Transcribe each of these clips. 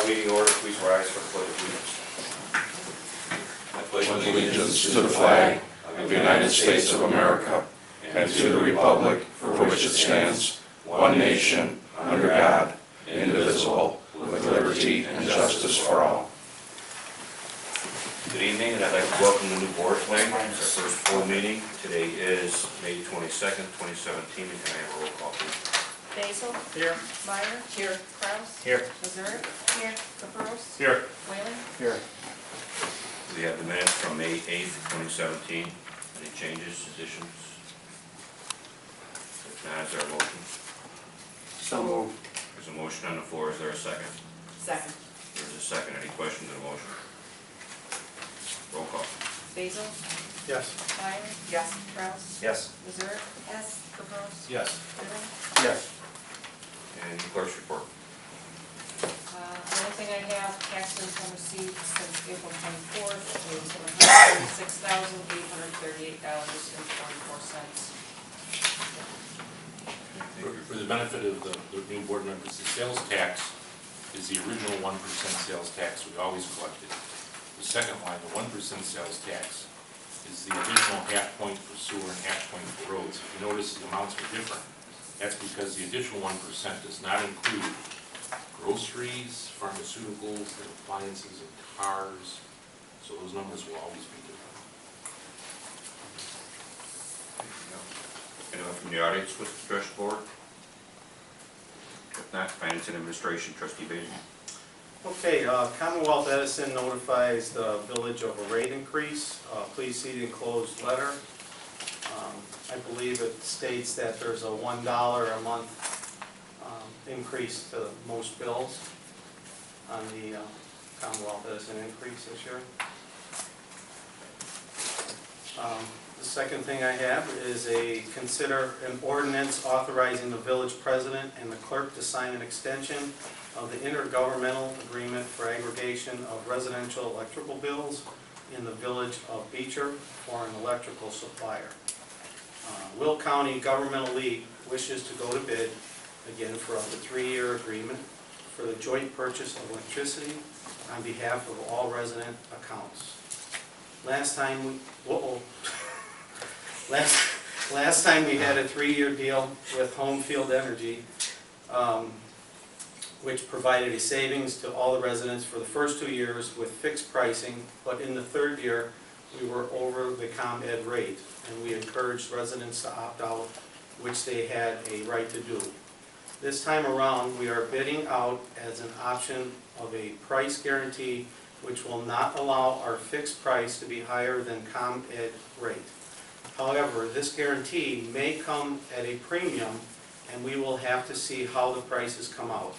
meeting order. Please rise for the pledge of allegiance. I pledge allegiance to the flag of the United States of America and to the republic for which it stands, one nation, under God, indivisible, with liberty and justice for all. Good evening, and I'd like to welcome the new board tonight. It's our first full meeting. Today is May 22nd, 2017. And can I have a roll call, please? Basil. Here. Meyer. Here. Kraus. Here. Missouri. Here. Capros. Here. Whalen. Here. We have the minutes from May 8th, 2017. Any changes, additions? If not, is there a motion? So moved. There's a motion on the floor. Is there a second? Second. There's a second. Any questions on the motion? Roll call. Basil. Yes. Meyer. Yes. Kraus. Yes. Missouri. Yes. Capros. Yes. Whalen. Yes. And clerk's report. The only thing I have, tax income received since April 24th is $136,838.44. For the benefit of the new board members, the sales tax is the original 1% sales tax we always collected. The second line, the 1% sales tax, is the additional half point for sewer and half point for roads. If you notice, the amounts are different. That's because the additional 1% does not include groceries, pharmaceuticals, and appliances, and cars. So those numbers will always be different. Anyone from the audience wish to address the board? If not, Finance and Administration, Trustee Basil. Okay, Commonwealth Edison notifies the village of a rate increase. Please see the enclosed letter. I believe it states that there's a $1 a month increase to most bills on the Commonwealth Edison increase this year. The second thing I have is consider an ordinance authorizing the village president and the clerk to sign an extension of the intergovernmental agreement for aggregation of residential electrical bills in the village of Beecher for an electrical supplier. Will County Governmental League wishes to go to bid again for up to 3-year agreement for the joint purchase of electricity on behalf of all resident accounts. Last time we had a 3-year deal with Home Field Energy, which provided a savings to all the residents for the first 2 years with fixed pricing, but in the 3rd year we were over the ComEd rate, and we encouraged residents to opt out, which they had a right to do. This time around, we are bidding out as an option of a price guarantee which will not allow our fixed price to be higher than ComEd rate. However, this guarantee may come at a premium, and we will have to see how the prices come out.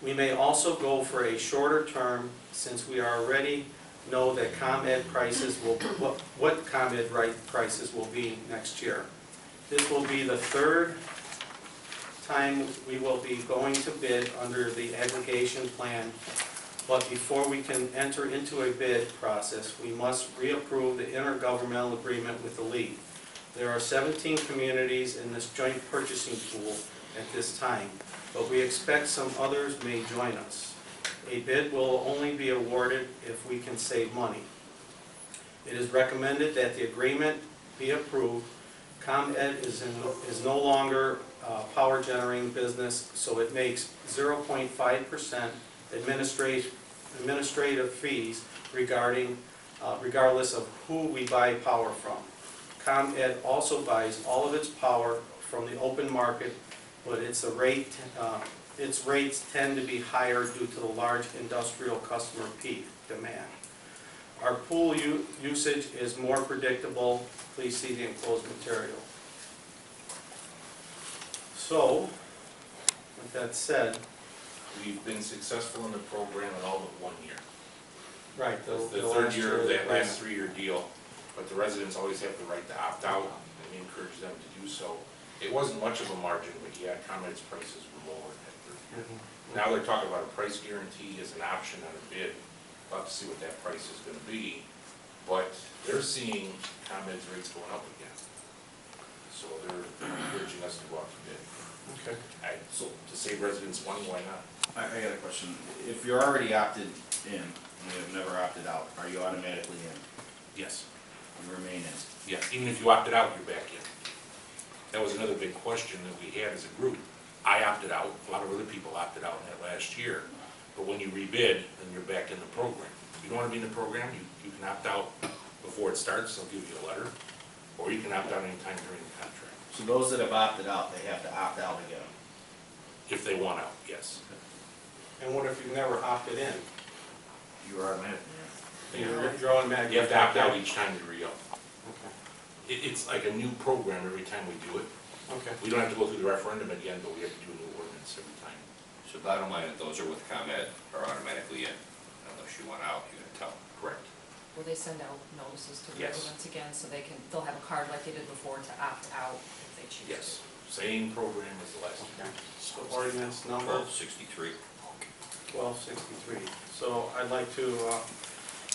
We may also go for a shorter term, since we already know that ComEd prices will, what ComEd prices will be next year. This will be the 3rd time we will be going to bid under the aggregation plan, but before we can enter into a bid process, we must reapprove the intergovernmental agreement with the league. There are 17 communities in this joint purchasing pool at this time, but we expect some others may join us. A bid will only be awarded if we can save money. It is recommended that the agreement be approved. ComEd is no longer power generating business, so it makes 0.5% administrative fees regardless of who we buy power from. ComEd also buys all of its power from the open market, but its rates tend to be higher due to the large industrial customer peak demand. Our pool usage is more predictable. Please see the enclosed material. So, with that said, We've been successful in the program in all but 1 year. right, The 3rd year of that last 3-year deal, but the residents always have the right to opt out, and we encourage them to do so. It wasn't much of a margin, but yeah, ComEd's prices were lower in that 3rd year. Now they're talking about a price guarantee as an option on a bid. We'll have to see what that price is going to be, but they're seeing ComEd's rates going up again. so they're encouraging us to go out to bid. Okay. So to save residents money, why not? I got a question. If you're already opted in, and you've never opted out, are you automatically in? Yes. You remain in? Yeah, even if you opted out, you're back in. That was another big question that we had as a group. I opted out, a lot of other people opted out in that last year, but when you rebid, then you're back in the program. If you don't want to be in the program, you can opt out before it starts, they'll give you a letter, or you can opt out anytime during the contract, So those that have opted out, they have to opt out again? if they want out, yes. And what if you've never opted in? You are automatically You're automatically. You have to back opt out in. each time you re-up. Okay. It's like a new program every time we do it. Okay. We don't have to go through the referendum again, but we have to do a new ordinance every time. So bottom line, those are with ComEd are automatically in, unless you want out, you gotta tell. Correct. Will they send out notices to the Yes. residents again, so they'll have a card like they did before to opt out if they choose to? Yes, same program as the last Okay. year. So ordinance number 1263. 1263. So I'd like to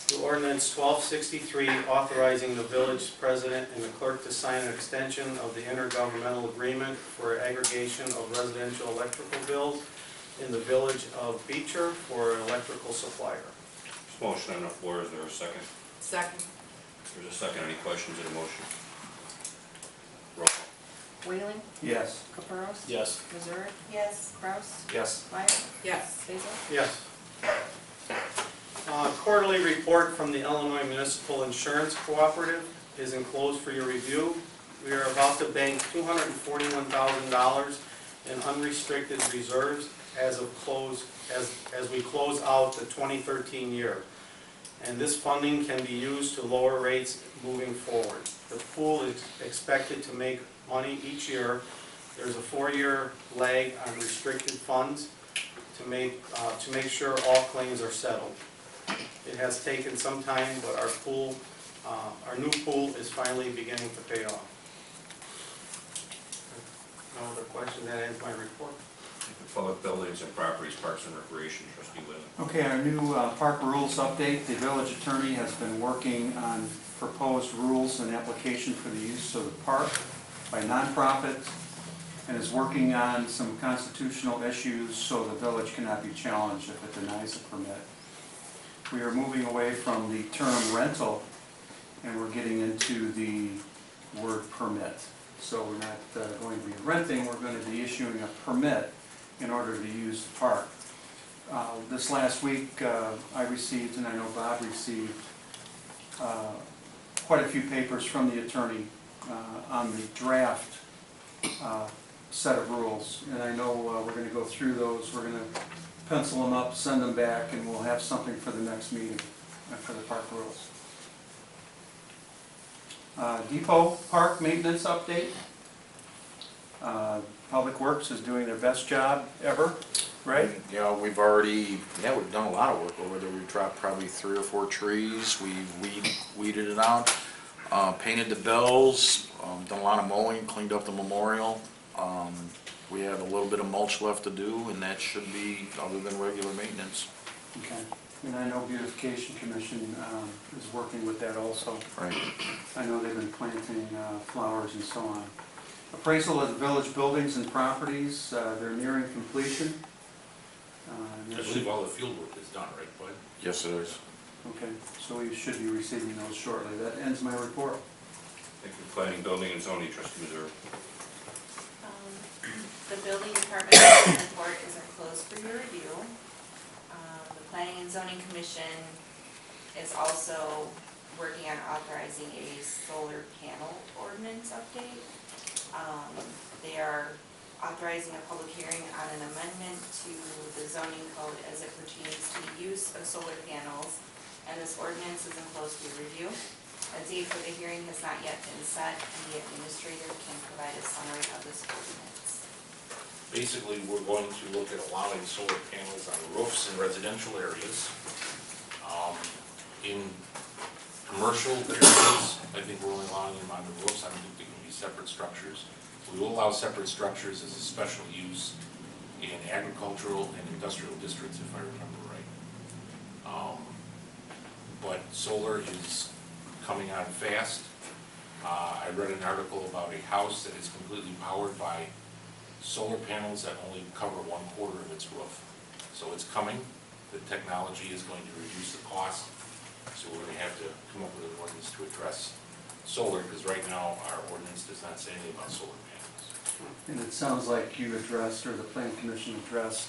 do ordinance 1263, authorizing the village president and the clerk to sign an extension of the intergovernmental agreement for aggregation of residential electrical bills in the village of Beecher for an electrical supplier. There's a motion on the floor, is there a second? Second. There's a second, any questions on the motion? Roll call. Whaling, Yes. Caperos. Yes. Missouri. Yes. Kraus. Yes. Meyer. Yes. Basil. Yes. Quarterly report from the Illinois Municipal Insurance Cooperative is enclosed for your review. We are about to bank $241,000 in unrestricted reserves as we close out the 2013 year. And this funding can be used to lower rates moving forward. The pool is expected to make money each year. There's a 4-year lag on restricted funds to make sure all claims are settled. It has taken some time, but our new pool is finally beginning to pay off. No other questions? That ends my report. Public Buildings and Properties, Parks and Recreation, trustee Whalen. Okay, our new park rules update. The village attorney has been working on proposed rules and application for the use of the park by nonprofits and is working on some constitutional issues so the village cannot be challenged if it denies a permit. We are moving away from the term rental and we're getting into the word permit. So we're not going to be renting, we're going to be issuing a permit in order to use the park. This last week, I received, and I know Bob received, quite a few papers from the attorney on the draft set of rules. And I know we're going to go through those, we're going to pencil them up, send them back, and we'll have something for the next meeting for the park rules. Depot Park maintenance update. Public Works is doing their best job ever, right? Yeah, we've done a lot of work over there. We've dropped probably 3 or 4 trees. We've weeded it out, painted the bells, done a lot of mowing, cleaned up the memorial. We have a little bit of mulch left to do, and that should be other than regular maintenance. Okay. And I know Beautification Commission is working with that also. Right. I know they've been planting flowers and so on. Appraisal of the village buildings and properties, they're nearing completion. I believe all the field work is done, right, Bud? Yes, it is. Okay, so we should be receiving those shortly. That ends my report. Thank you. Planning, Building, and Zoning, trustee Missouri. The building department report is enclosed for your review. The Planning and Zoning Commission is also working on authorizing a solar panel ordinance update. They are authorizing a public hearing on an amendment to the zoning code as it pertains to the use of solar panels, and this ordinance is enclosed for your review. A date for the hearing has not yet been set, and the administrator can provide a summary of this ordinance. Basically, we're going to look at allowing solar panels on roofs in residential areas. In commercial areas, I think we're only allowing them on the roofs. I don't think they can be separate structures. We will allow separate structures as a special use in agricultural and industrial districts, if I remember right. But solar is coming on fast. I read an article about a house that is completely powered by solar panels that only cover 1/4 of its roof. So it's coming, the technology is going to reduce the cost, so we're gonna have to come up with an ordinance to address solar, because right now, our ordinance does not say anything about solar panels. And it sounds like you addressed, or the plan commission addressed,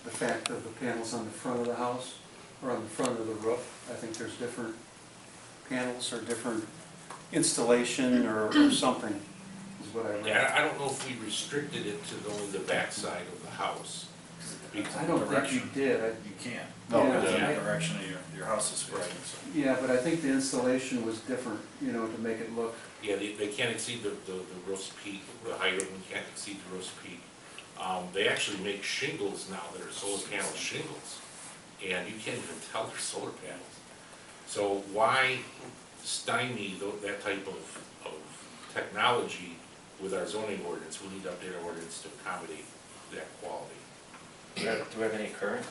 the fact of the panels on the front of the house, or on the front of the roof. I think there's different panels, or different installation, or something, is what I read. Yeah, I don't know if we restricted it to only the backside of the house. I don't think you did. You can't. No, Because yeah. of the direction of your house is facing. So. Yeah, but I think the installation was different, you know, to make it look, Yeah, they can't exceed the roof's peak, the height of them can't exceed the roof's peak. They actually make shingles now that are solar panel shingles, and you can't even tell they're solar panels. So why stymie that type of technology with our zoning ordinance? We need to update our ordinance to accommodate that quality. Do we have any current?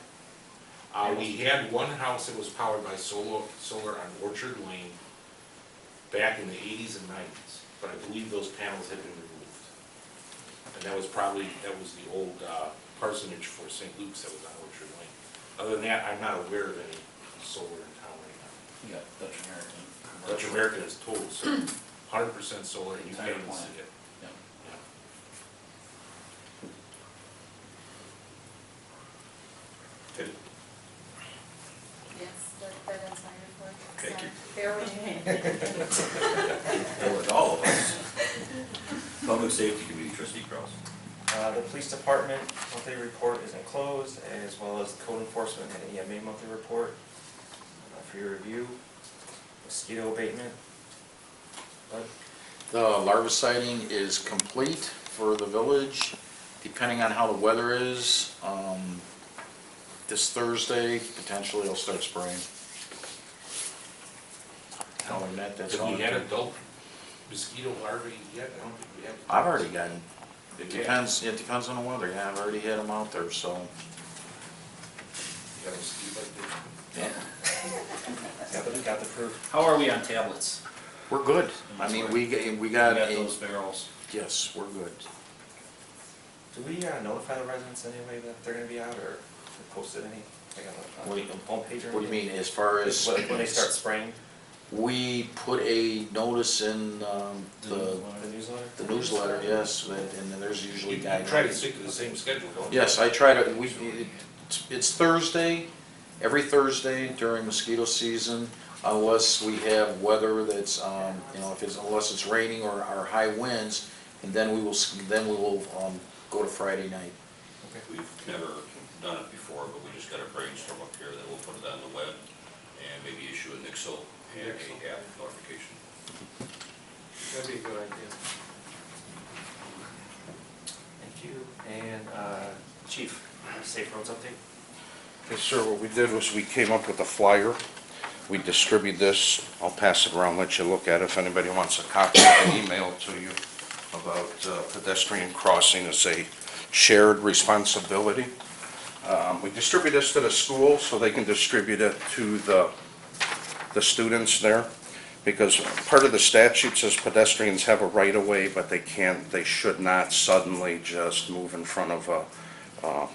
We had one house that was powered by solar on Orchard Lane back in the 80s and 90s, but I believe those panels had been removed. And that was the old parsonage for St. Luke's that was on Orchard Lane. Other than that, I'm not aware of any solar in town right now. You got Dutch American. Dutch American is total solar, 100% solar, and you can't even see it. Yeah. Yeah. Yes, that ends my report. Thank you. Bear with me. Well, with all of us. Public Safety Committee, Trustee Cross. The police department monthly report is enclosed, as well as the code enforcement and EMA monthly report for your review. Mosquito abatement. Bud? The larviciding is complete for the village, depending on how the weather is. This Thursday, potentially I'll start spraying. Other than that, that's Have all. we had adult mosquito larvae yet? I don't think we have. I've already gotten, it depends on the weather, yeah, I've already had them out there, so. You got a mosquito like Yeah. Got the proof. How are we on tablets? We're good. I mean, we got got a, those barrels. yes, we're good. Do we notify the residents anyway that they're gonna be out, or post it any, like on the homepage or anything? What do you mean, as far as? When they start spraying? We put a notice in The newsletter? the newsletter, yes, and then there's usually You guidelines. try to stick to the same schedule, don't you? Yes, I try to, it's Thursday, every Thursday during mosquito season, unless we have weather that's, unless it's raining or high winds, and then we will go to Friday night. We've never done it before, but we just got a brainstorm up here that we'll put it on the web and maybe issue a nixle and a app notification. That'd be a good idea. Thank you. And Chief, Safe Roads update? Yes, sir, what we did was we came up with a flyer. We distribute this, I'll pass it around, let you look at it. If anybody wants a copy, I can email it to you about pedestrian crossing as a shared responsibility. We distribute this to the school so they can distribute it to the students there, because part of the statute says pedestrians have a right-of-way, but they should not suddenly just move in front of a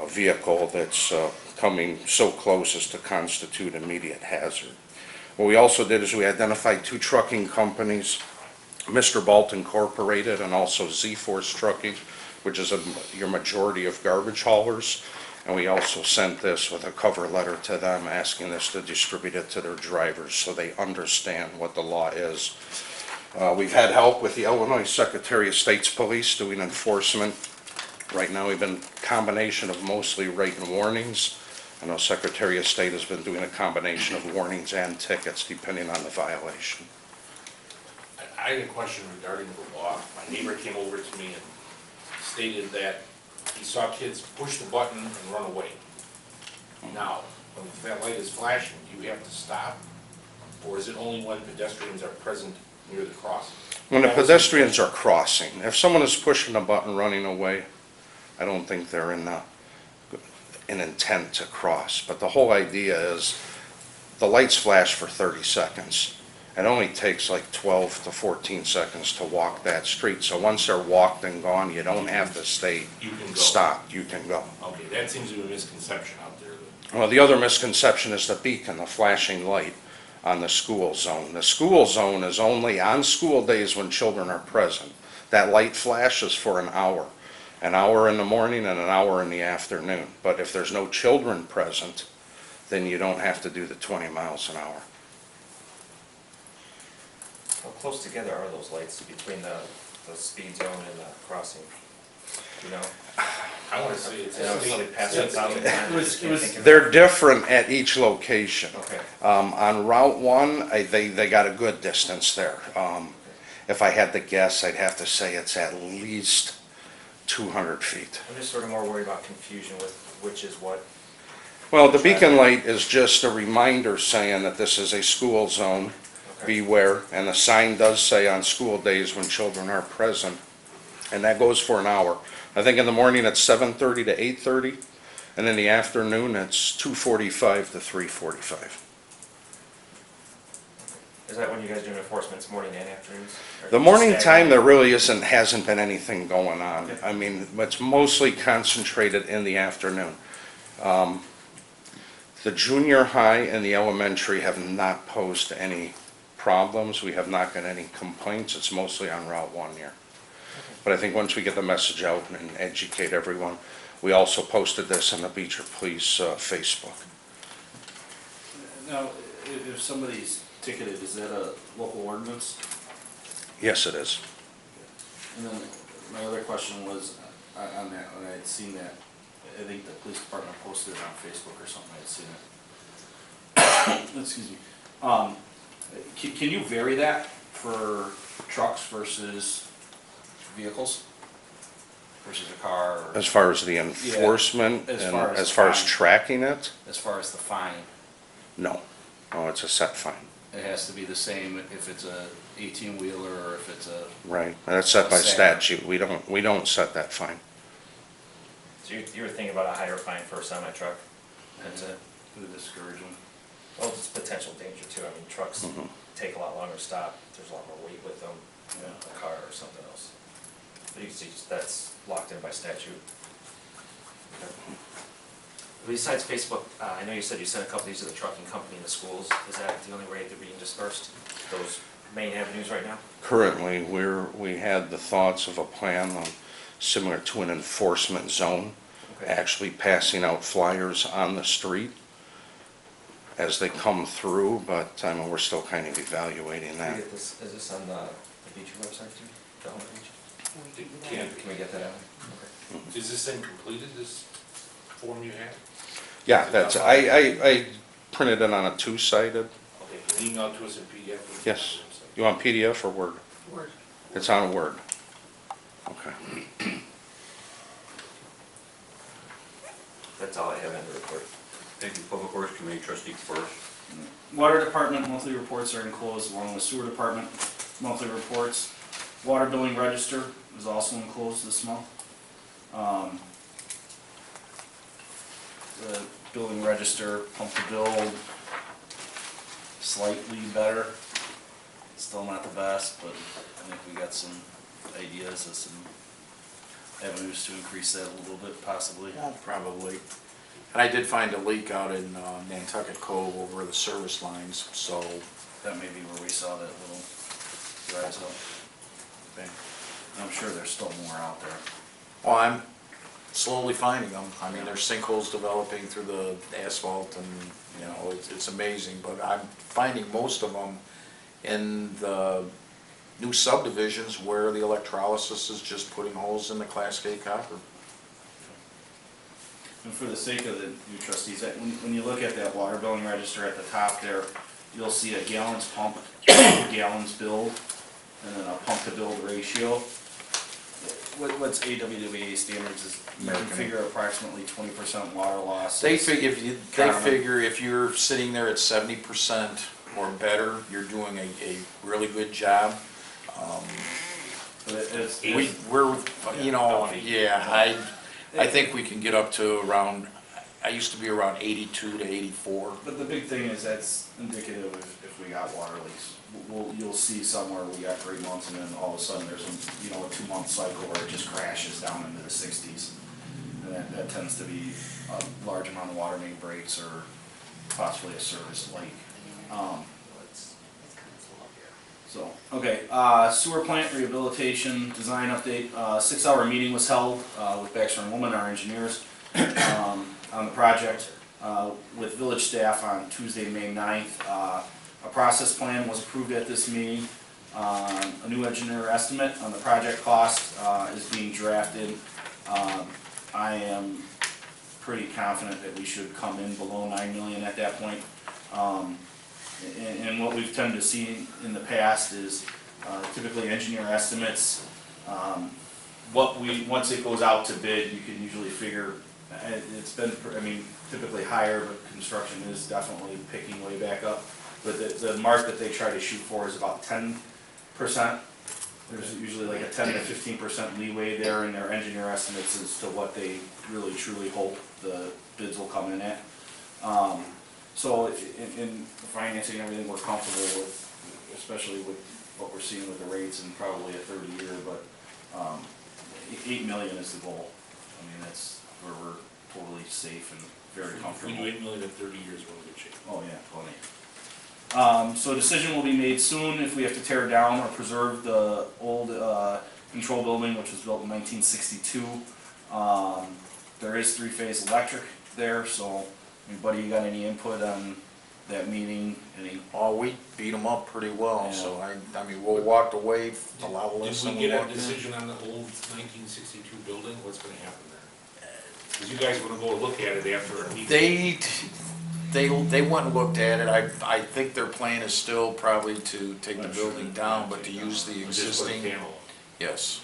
vehicle that's coming so close as to constitute immediate hazard. What we also did is we identified 2 trucking companies, Mr. Balt Incorporated and also Z-Force Trucking, which is your majority of garbage haulers. And we also sent this with a cover letter to them asking us to distribute it to their drivers so they understand what the law is. We've had help with the Illinois Secretary of State's Police doing enforcement. Right now we've been a combination of mostly written warnings. I know Secretary of State has been doing a combination of warnings and tickets depending on the violation. I had a question regarding the law. My neighbor came over to me and stated that he saw kids push the button and run away. Now, when that light is flashing, do you have to stop? Or is it only when pedestrians are present near the crossing? When the pedestrians are crossing, if someone is pushing a button running away, I don't think they're in an intent to cross. But the whole idea is the lights flash for 30 seconds. It only takes like 12 to 14 seconds to walk that street. So once they're walked and gone, you don't have to stay You can go. stopped. You can go. Okay, that seems to be a misconception out there. That- Well, the other misconception is the beacon, the flashing light on the school zone. The school zone is only on school days when children are present. That light flashes for an hour in the morning and an hour in the afternoon. But if there's no children present, then you don't have to do the 20 miles an hour. How close together are those lights between the speed zone and the crossing? You know? I want to say it's I know it's probably past 1,000 times, I just can't think of it. They're different at each location. Okay. On Route 1, they got a good distance there. If I had to guess, I'd have to say it's at least 200 feet. I'm just sort of more worried about confusion with which is what. Well, the beacon light is just a reminder saying that this is a school zone, Okay. beware, and the sign does say on school days when children are present, and that goes for an hour. I think in the morning it's 7:30 to 8:30, and in the afternoon it's 2:45 to 3:45. Is that when you guys do enforcement, morning and afternoons? Or The morning staggered? time, there really hasn't been anything going on. Okay. I mean, it's mostly concentrated in the afternoon. The junior high and the elementary have not posed any problems. We have not got any complaints. It's mostly on Route 1 here. But I think once we get the message out and educate everyone, we also posted this on the Beecher Police Facebook. Now, if somebody's ticketed, is that a local ordinance? Yes, it is. And then my other question was, on that, when I had seen that, I think the police department posted it on Facebook or something, I had seen it. Excuse me. Can you vary that for trucks versus vehicles? Versus a car, or As far as the enforcement as and far as as far as fine. tracking it, as far as the fine? no. Oh, it's a set fine. It has to be the same if it's a 18-wheeler or if it's a, Right, that's set by Same. statute. We don't set that fine. So you were thinking about a higher fine for a semi-truck? That's it? to discourage them. Well, it's potential danger too. I mean, trucks Mhm. take a lot longer to stop. There's a lot more weight with them than Yeah. a car or something else. But you can see that's locked in by statute. Besides Facebook, I know you said you sent a couple of these to the trucking company in the schools. Is that the only way they're being dispersed? Those main avenues right now? Currently, we had the thoughts of a plan similar to an enforcement zone, Okay. actually passing out flyers on the street as they come through, but I mean, we're still kind of evaluating Can we that. get this, is this on the Beecher website too? The homepage? Can, Can we get that out? Okay. is this thing completed, this form you have? Yeah, I printed it on a two-sided. Okay, can you email it to us in PDF? Yes. You want PDF or Word? Word. It's on a Word. Okay. That's all I have in the report. Thank you, Public Works Committee, Trustee Forrest. Water department monthly reports are enclosed, along with sewer department monthly reports. Water billing register is also enclosed this month. The billing register, pump to bill, slightly better. Still not the best, but I think we got some ideas of some avenues to increase that a little bit possibly. Well, probably. And I did find a leak out in Nantucket Cove over the service lines, so That may be where we saw that little rise up thing. I'm sure there's still more out there. well, I'm slowly finding them. I mean, there's sinkholes developing through the asphalt and, you know, it's amazing. But I'm finding most of them in the new subdivisions where the electrolysis is just putting holes in the Class K copper. And for the sake of the new trustees, when you look at that water billing register at the top there, you'll see a gallons pumped, gallons billed, and then a pump to build ratio. What's AWWA standards is you can figure approximately 20% water loss. They figure if you're sitting there at 70% or better, you're doing a really good job. But it's, We're, you know, yeah, I think we can get up to around, I used to be around 82 to 84. but the big thing is that's indicative if we got water leaks. you'll see somewhere we got great months, and then all of a sudden there's a 2-month cycle where it just crashes down into the 60s. And that tends to be a large amount of water main breaks or possibly a service leak. So, okay, sewer plant rehabilitation design update. 6-hour meeting was held with Baxter and Woman, our engineers, on the project with village staff on Tuesday, May 9th. A process plan was approved at this meeting. A new engineer estimate on the project cost is being drafted. I am pretty confident that we should come in below 9 million at that point. And what we've tended to see in the past is typically engineer estimates, once it goes out to bid, you can usually figure, it's been, typically higher, but construction is definitely picking way back up. But the mark that they try to shoot for is about 10%. There's usually like a 10 to 15% leeway there in their engineer estimates as to what they really truly hope the bids will come in at. So in financing and everything, we're comfortable with, especially with what we're seeing with the rates and probably a 30-year, but 8 million is the goal. That's where we're totally safe and very comfortable. If we do 8 million in 30 years, we're in good shape. Oh yeah, plenty. So a decision will be made soon if we have to tear down or preserve the old control building, which was built in 1962. There is 3-phase electric there, so anybody, you got any input on that meeting? We beat them up pretty well, Yeah. so we walked away a lot less Did than we we get a walked in. decision on the old 1962 building? What's gonna happen there? Because you guys wanna go look at it after our meeting. They went and looked at it. I think their plan is still probably to take the building down, but to use the Just put a existing, panel. yes.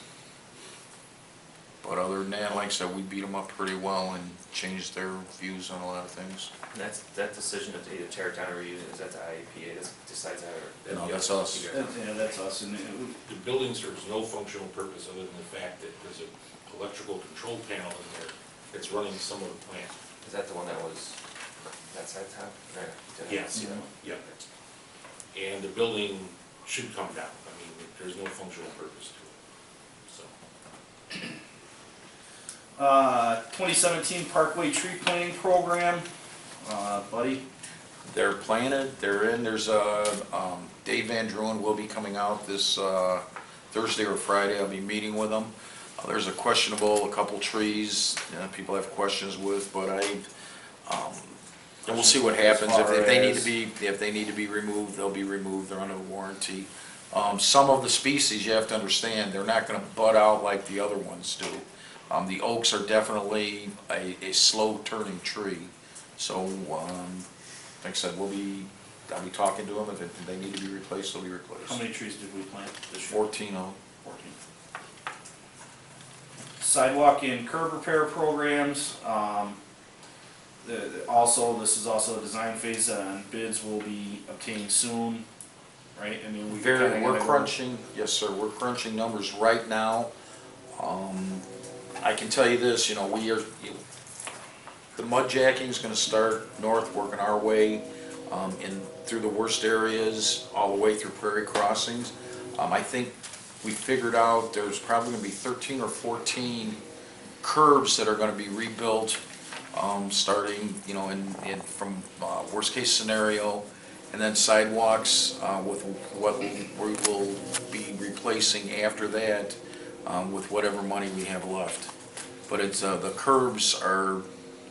But other than that, like I said, we beat them up pretty well and changed their views on a lot of things. And that decision to either tear it down or reuse it, is that the IEPA that decides that, or? No, that's us. You guys? That's us. And The building serves no functional purpose other than the fact that there's an electrical control panel in there that's running some of the plant. Is that the one that was, that side top? Yes. Yep. And the building should come down. There's no functional purpose to it, so. 2017 Parkway Tree Planting Program, buddy. They're planted, they're in, there's Dave Van Druen will be coming out this Thursday or Friday, I'll be meeting with him. There's a couple trees, people have questions with, but and we'll see what happens. If they need to be removed, they'll be removed, they're under warranty. Some of the species, you have to understand, they're not gonna bud out like the other ones do. The oaks are definitely a slow turning tree, so like I said, I'll be talking to them. If they need to be replaced, they'll be replaced. How many trees did we plant this year? 14 of them. 14. Sidewalk and curb repair programs. This is also a design phase, and bids will be obtained soon, right? We're crunching, yes sir, we're crunching numbers right now. I can tell you this, the mud jacking is gonna start north, working our way through the worst areas, all the way through Prairie Crossings. I think we figured out there's probably gonna be 13 or 14 curbs that are gonna be rebuilt, starting, from worst case scenario, and then sidewalks with what we will be replacing after that with whatever money we have left. But it's the curbs are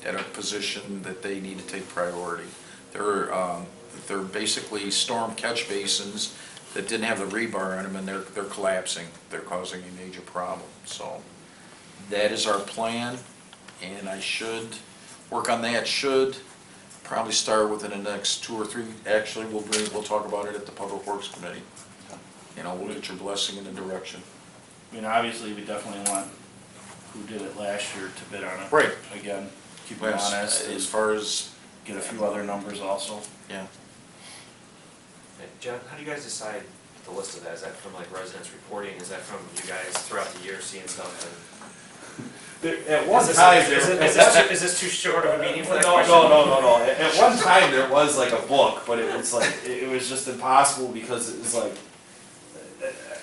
at a position that they need to take priority. They're basically storm catch basins that didn't have the rebar on them, and they're collapsing. They're causing a major problem. So that is our plan, and I should work on that. Should probably start within the next 2 or 3. Actually, we'll talk about it at the Public Works Committee. We'll get your blessing in the direction. Obviously, we definitely want who did it last year to bid on it. Right. Again, keep it honest. As far as, Get a few other numbers also. yeah. Hey, John, how do you guys decide the list of that? Is that from like residents reporting? Is that from you guys throughout the year seeing stuff? At one time, Is this too short of a meeting for that question? No. At one time, there was like a book, but it was like, it was just impossible because it was like,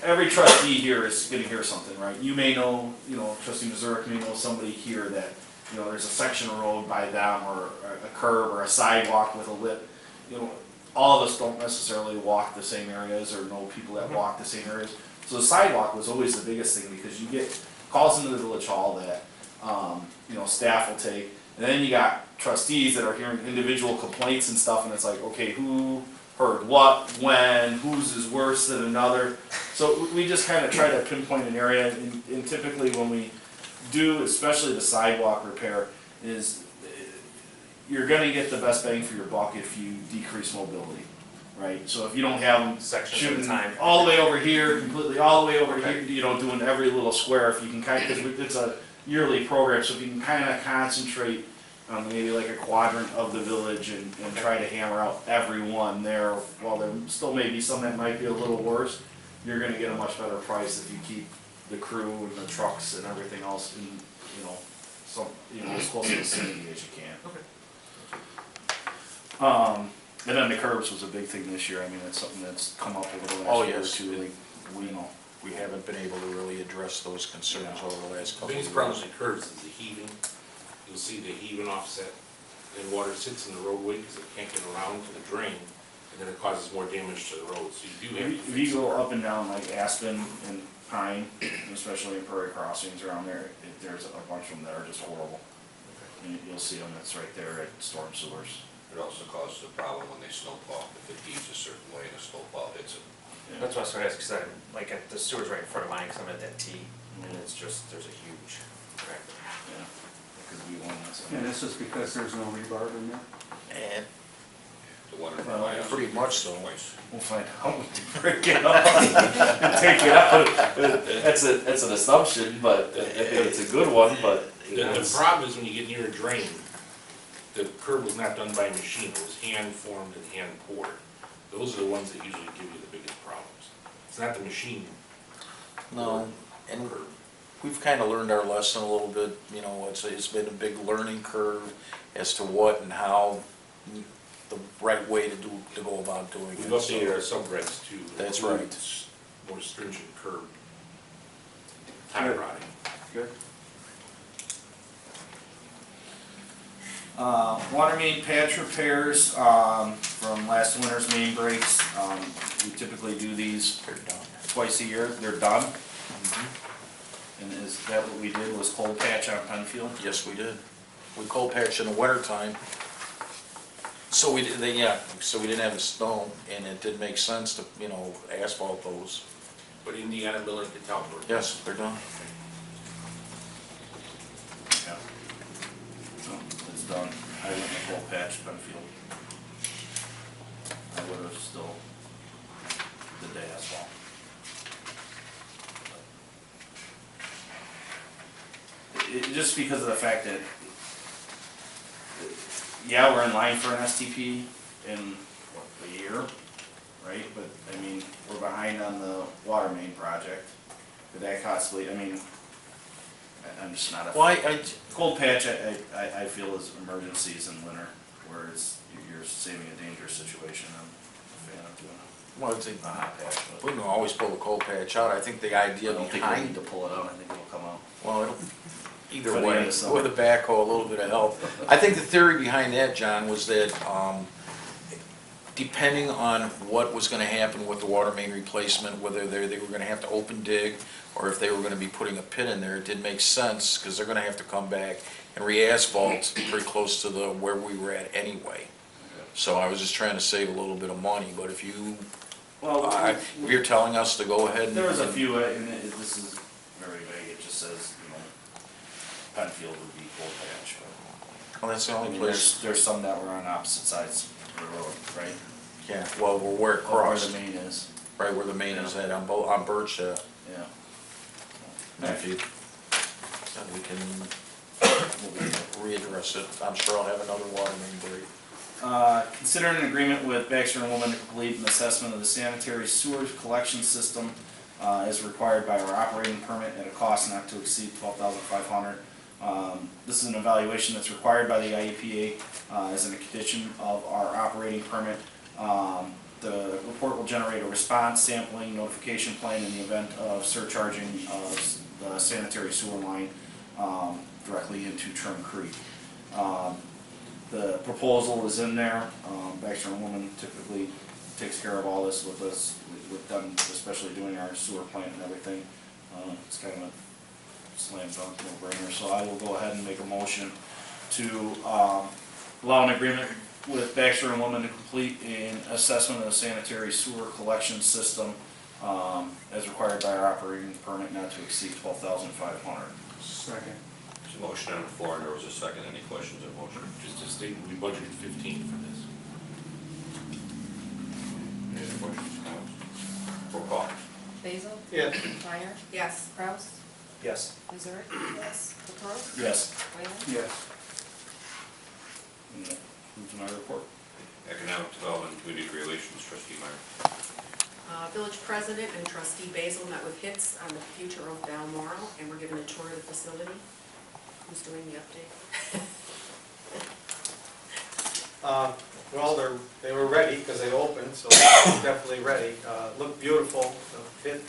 every trustee here is gonna hear something, right? You may know, trustee Missouri may know somebody here that, there's a section of road by them, or a curb, or a sidewalk with a lip. All of us don't necessarily walk the same areas, or know people that walk the same areas. So the sidewalk was always the biggest thing, because you get calls into the village hall that, staff will take, and then you got trustees that are hearing individual complaints and stuff, and it's like, okay, who heard what, when, whose is worse than another. So we just kind of try to pinpoint an area, and typically when we do, especially the sidewalk repair, is you're gonna get the best bang for your buck if you decrease mobility, right? So if you don't have them Sections at a shooting time. all the way over here, completely all the way over here, doing every little square, if you can kind of, because it's a yearly program, so if you can kind of concentrate on maybe like a quadrant of the village and try to hammer out every one there, while there still may be some that might be a little worse, you're gonna get a much better price if you keep the crew and the trucks and everything else in, as close to the vicinity as you can. Okay. And then the curbs was a big thing this year. I mean, it's something that's come up over the Oh, last year or yes. two. Like, We haven't been able to really address those concerns over the last The couple of years. biggest problem with curbs is the heaving. You'll see the heaving offset, and water sits in the roadway because it can't get around to the drain, and then it causes more damage to the road, so you do have to if fix you go the up and down like Aspen and Pine, especially in Prairie Crossings around there, there's a bunch of them that are just horrible. And you'll see them, it's right there at storm sewers. It also causes a problem when they snowplow, if it heaves a certain way and a snowplow hits it. That's what I was going to ask, because I'm, like, at the sewer's right in front of mine, because I'm at that T, and it's just, there's a huge crack. Yeah, because we won this. And this is because there's no rebar in there? And The one in Well, my house. pretty much so. Twice. We'll find out when to break it up and take it out. That's an assumption, but it's a good one, but. The problem is when you get near a drain, the curb was not done by a machine, it was hand formed and hand poured. Those are the ones that usually give you the biggest problems. It's not the machine. No, and we've kind of learned our lesson a little bit, it's been a big learning curve as to what and how the right way to go about doing it. We've updated our subregs to That's include right. more stringent curb tie rotting. Good. Water main patch repairs, from last winter's main breaks. We typically do these They're done. twice a year. They're done. And is that what we did, was cold patch on Penfield? Yes, we did. We cold patched in the winter time. So we didn't have the snow, and it did make sense to, asphalt those. But Indiana, Miller, and Talbot. Yes, they're done. Yeah. So, it's done. I went in the cold patch Penfield. I would have still did the asphalt. Just because of the fact that, yeah, we're in line for an STP in, a year, right? But, I mean, we're behind on the water main project. Could that possibly, I'm just not a. Well, Cold patch, I feel is emergencies in winter, where you're saving a dangerous situation. I'm a fan of doing it. well, it's A hot patch, but we can always pull the cold patch out. I think the idea I don't think we behind need to pull it out. I think it'll come out. Well, either For the way, end of summer. with a backhoe, a little bit of help. I think the theory behind that, John, was that depending on what was gonna happen with the water main replacement, whether they were gonna have to open dig, or if they were gonna be putting a pit in there, it did make sense, because they're gonna have to come back and re-asphalt pretty close to where we were at anyway. So I was just trying to save a little bit of money, but if if you're telling us to go ahead and. There was a few, and this is very vague. It just says, Penfield would be cold patch, but. Well, that's the I only mean, place, there's some that were on opposite sides of the road, right? yeah, well, where Where it crossed, the main is, right where the main is at, on Birch, yeah. if you, then we can readdress it. I'm sure I'll have another water main break. Consider an agreement with Baxter and Woolman to complete an assessment of the sanitary sewer collection system as required by our operating permit at a cost not to exceed $12,500. This is an evaluation that's required by the IEPA as a condition of our operating permit. The report will generate a response, sampling, notification plan in the event of surcharging of the sanitary sewer line directly into Trim Creek. The proposal is in there. Baxter and Woman typically takes care of all this with us. We've done, especially doing our sewer plant and everything. It's kind of a slam dunk, no brainer. So I will go ahead and make a motion to allow an agreement with Baxter and Woman to complete an assessment of the sanitary sewer collection system as required by our operating permit, not to exceed $12,500. Second. There's a motion on the floor, and there was a second. Any questions on motion? Just to state, we budgeted 15 for this. Any other questions, comments? Roll call. Basil? Yes. Meyer? Yes. Kraus? Yes. Missouri? Yes. LaCroix? Yes. Whalen? Yes. And that concludes my report. Economic Development and Community Relations, Trustee Meyer. Village President and Trustee Basil met with HITS on the future of Balmoral, and we're given a tour of the facility. Who's doing the update? Well, they were ready because they opened, so they're definitely ready. Look beautiful. The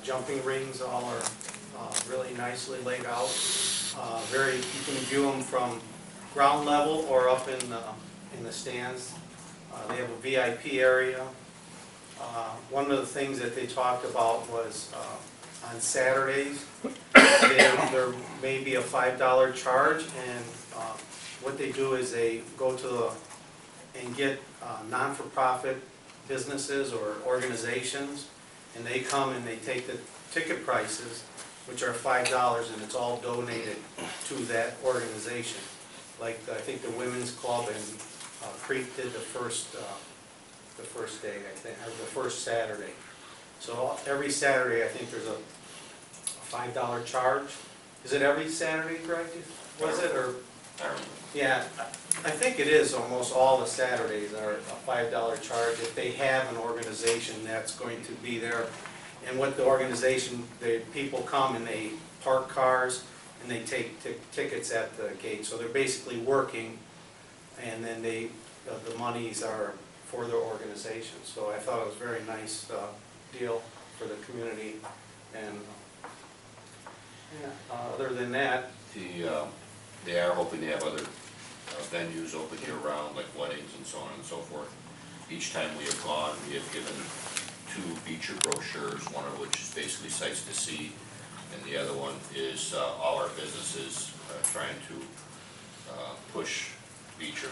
jumping rings all are really nicely laid out. You can view them from ground level or up in the stands. They have a VIP area. One of the things that they talked about was on Saturdays, there may be a $5 charge, and what they do is they go to and get non-for-profit businesses or organizations, and they come and they take the ticket prices, which are $5, and it's all donated to that organization. Like I think the Women's Club and Creek did the first day, I think, or the first Saturday. So every Saturday, I think there's a $5 charge. Is it every Saturday, Greg? Was it, or? I don't know. Yeah, I think it is. Almost all the Saturdays are a $5 charge if they have an organization that's going to be there. And what the organization, the people come and they park cars and they take tickets at the gate. So they're basically working, and then the monies are for their organization. So I thought it was a very nice deal for the community. And other than that, they are hoping to have other venues open year-round, like weddings and so on and so forth. Each time we have gone, we have given 2 Beecher brochures, one of which is basically sights to see, and the other one is all our businesses trying to push Beecher.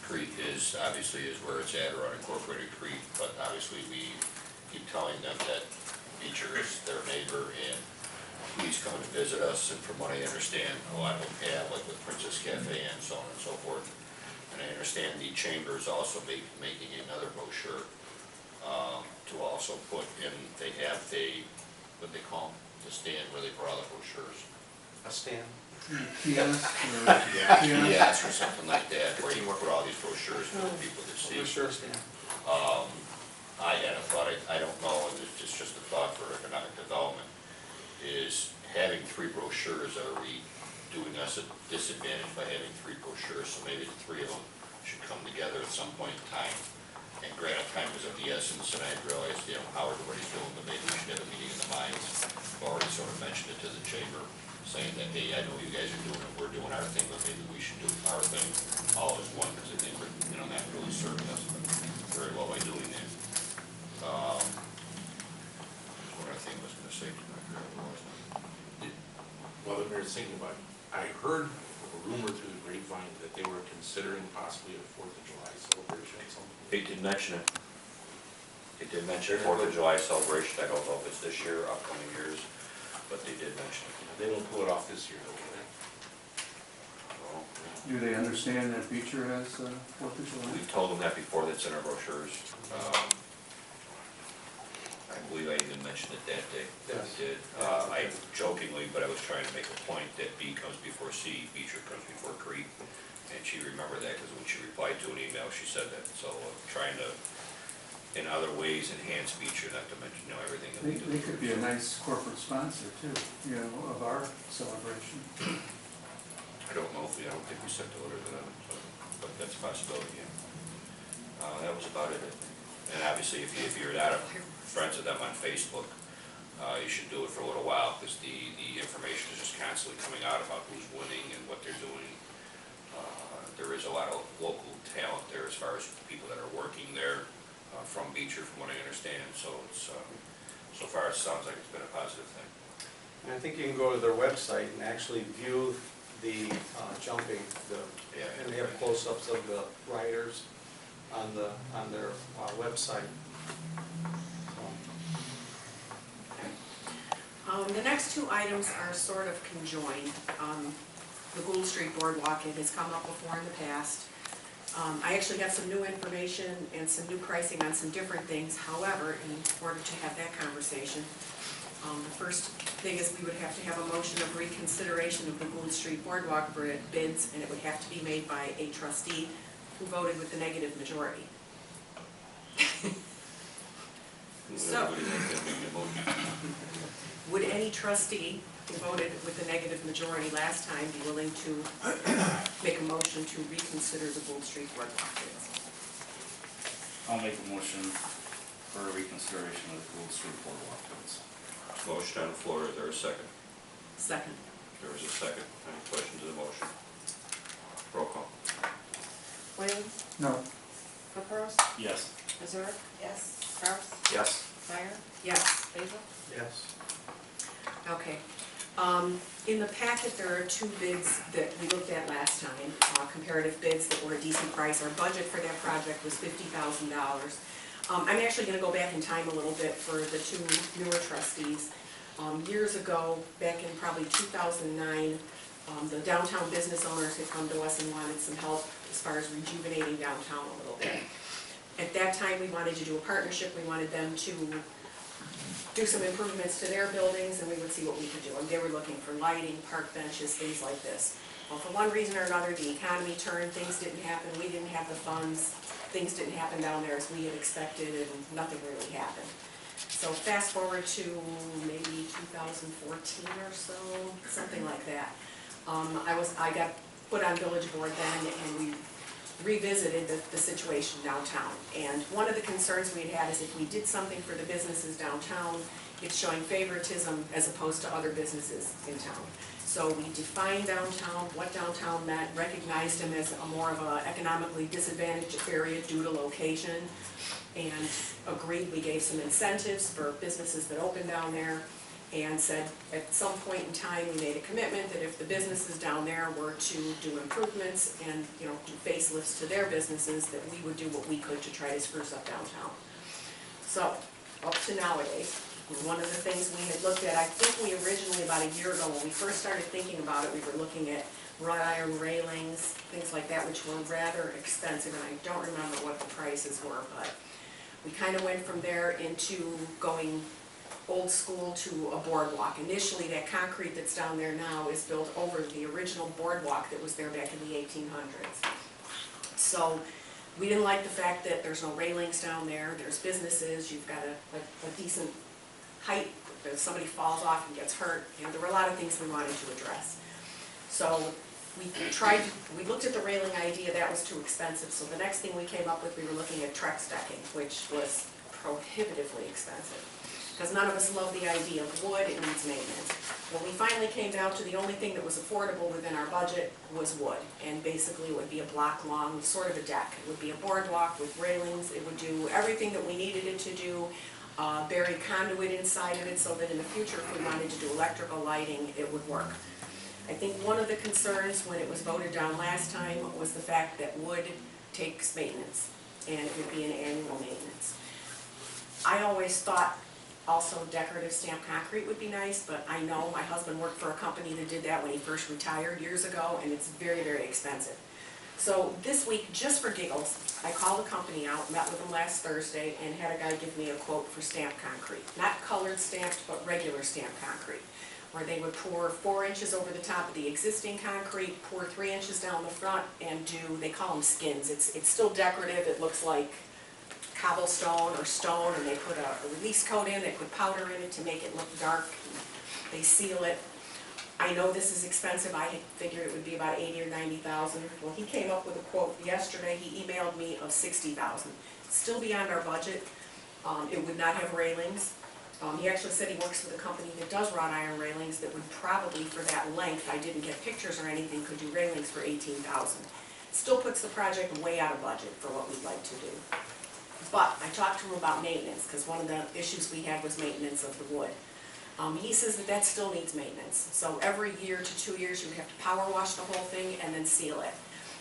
Creek is obviously where it's at, or unincorporated Creek, but obviously we keep telling them that Beecher is their neighbor, and please come and visit us. And from what I understand, a lot of them have, like with Princess Cafe and so on and so forth. And I understand the chamber is also making another brochure to also put in. They have what they call them, the stand where they put all the brochures. a stand. Kiosk Yes, or something like that, where you put all these brochures for the people to see. Brochure stand. I had a thought, I don't know, and it's just a thought for economic development, is having 3 brochures, are we doing us a disadvantage by having 3 brochures? So maybe the 3 of them should come together at some point in time. And granted, time is of the essence, and I realized, how everybody's doing, but maybe we should have a meeting in the mines. I've already sort of mentioned it to the chamber, saying that, hey, I know you guys are doing it, we're doing our thing, but maybe we should do our thing all as one, because I think we're, not really serving us very well by doing that. What I think I was going to say, I forgot what it was. Well, the mayor's thinking about it. I heard a rumor through the grapevine that they were considering possibly a 4th of July celebration or something. They did mention it. They did mention 4th of July celebration. I don't know if it's this year or upcoming years, but they did mention it. They won't pull it off this year, though, will they? Well, Do they understand that Beecher has 4th of July? we've told them that before, that's in our brochures. I believe I even mentioned it that day. Yes. I did. I jokingly, but I was trying to make a point that B comes before C, Beecher comes before Creek. And she remembered that because when she replied to an email, she said that. So trying to in other ways enhance Beecher, not to mention, everything that we do. They could be a nice corporate sponsor too, of our celebration. I don't know I don't think we sent the letter to them, but that's a possibility, yeah. That was about it. And obviously, if you're not friends with them on Facebook, you should do it for a little while, because the information is just constantly coming out about who's winning and what they're doing. There is a lot of local talent there as far as people that are working there from Beecher, from what I understand. So it's so far it sounds like it's been a positive thing. And I think you can go to their website and actually view the jumping, and they have close-ups of the riders on their website. The next two items are sort of conjoined. The Gould Street Boardwalk, it has come up before in the past. I actually have some new information and some new pricing on some different things. However, in order to have that conversation, the first thing is we would have to have a motion of reconsideration of the Gould Street Boardwalk bids, and it would have to be made by a trustee who voted with the negative majority. So, would any trustee who voted with the negative majority last time be willing to make a motion to reconsider the Gould Street Boardwalk bids? I'll make a motion for a reconsideration of the Gould Street Boardwalk bids. Motion on the floor, is there a second? Second. There is a second. Any questions to the motion? Roll call. Williams, No, Caprows, Yes. Missouri, Yes. Kraus, Yes. Meyer, Yes. Basil. Yes. Okay. In the packet, there are two bids that we looked at last time, comparative bids that were a decent price. Our budget for that project was $50,000. I'm actually going to go back in time a little bit for the two newer trustees. Years ago, back in probably 2009, the downtown business owners had come to us and wanted some help as far as rejuvenating downtown a little bit. At that time, we wanted to do a partnership. We wanted them to do some improvements to their buildings, and we would see what we could do. And they were looking for lighting, park benches, things like this. Well, for one reason or another, the economy turned, things didn't happen, we didn't have the funds, things didn't happen down there as we had expected, and nothing really happened. So fast forward to maybe 2014 or so, something like that. I got put on village board then, and we revisited the situation downtown. And one of the concerns we had is if we did something for the businesses downtown, it's showing favoritism as opposed to other businesses in town. So we defined downtown, what downtown meant, recognized them as a more of an economically disadvantaged area due to location, and agreed we gave some incentives for businesses that opened down there, and said at some point in time we made a commitment that if the businesses down there were to do improvements and do facelifts to their businesses, that we would do what we could to try to spruce up downtown. So up to nowadays, one of the things we had looked at, I think we originally about a year ago when we first started thinking about it, we were looking at wrought iron railings, things like that, which were rather expensive, and I don't remember what the prices were, but we kind of went from there into going old school to a boardwalk. Initially, that concrete that's down there now is built over the original boardwalk that was there back in the 1800s. So we didn't like the fact that there's no railings down there, there's businesses, you've got a decent height, if somebody falls off and gets hurt, there were a lot of things we wanted to address. So we looked at the railing idea, that was too expensive, so the next thing we came up with, we were looking at Trex decking, which was prohibitively expensive, because none of us love the idea of wood, it needs maintenance. When we finally came down to the only thing that was affordable within our budget was wood, and basically it would be a block long, sort of a deck. It would be a boardwalk with railings, it would do everything that we needed it to do, buried conduit inside of it so that in the future if we wanted to do electrical lighting, it would work. I think one of the concerns when it was voted down last time was the fact that wood takes maintenance, and it would be an annual maintenance. I always thought also decorative stamped concrete would be nice, but I know my husband worked for a company that did that when he first retired years ago, and it's very, very expensive. So this week, just for giggles, I called the company out, met with them last Thursday, and had a guy give me a quote for stamped concrete. Not colored stamped, but regular stamped concrete, where they would pour 4 inches over the top of the existing concrete, pour 3 inches down the front, and do, they call them skins. It's still decorative, it looks like cobblestone or stone, and they put a release coat in, they put powder in it to make it look dark. They seal it. I know this is expensive, I had figured it would be about 80 or 90,000. Well, he came up with a quote yesterday, he emailed me, of 60,000. Still beyond our budget. It would not have railings. He actually said he works with a company that does wrought iron railings that would probably, for that length, I didn't get pictures or anything, could do railings for 18,000. Still puts the project way out of budget for what we'd like to do. But I talked to him about maintenance, because one of the issues we had was maintenance of the wood. He says that that still needs maintenance. So every year to 2 years, you would have to power wash the whole thing and then seal it.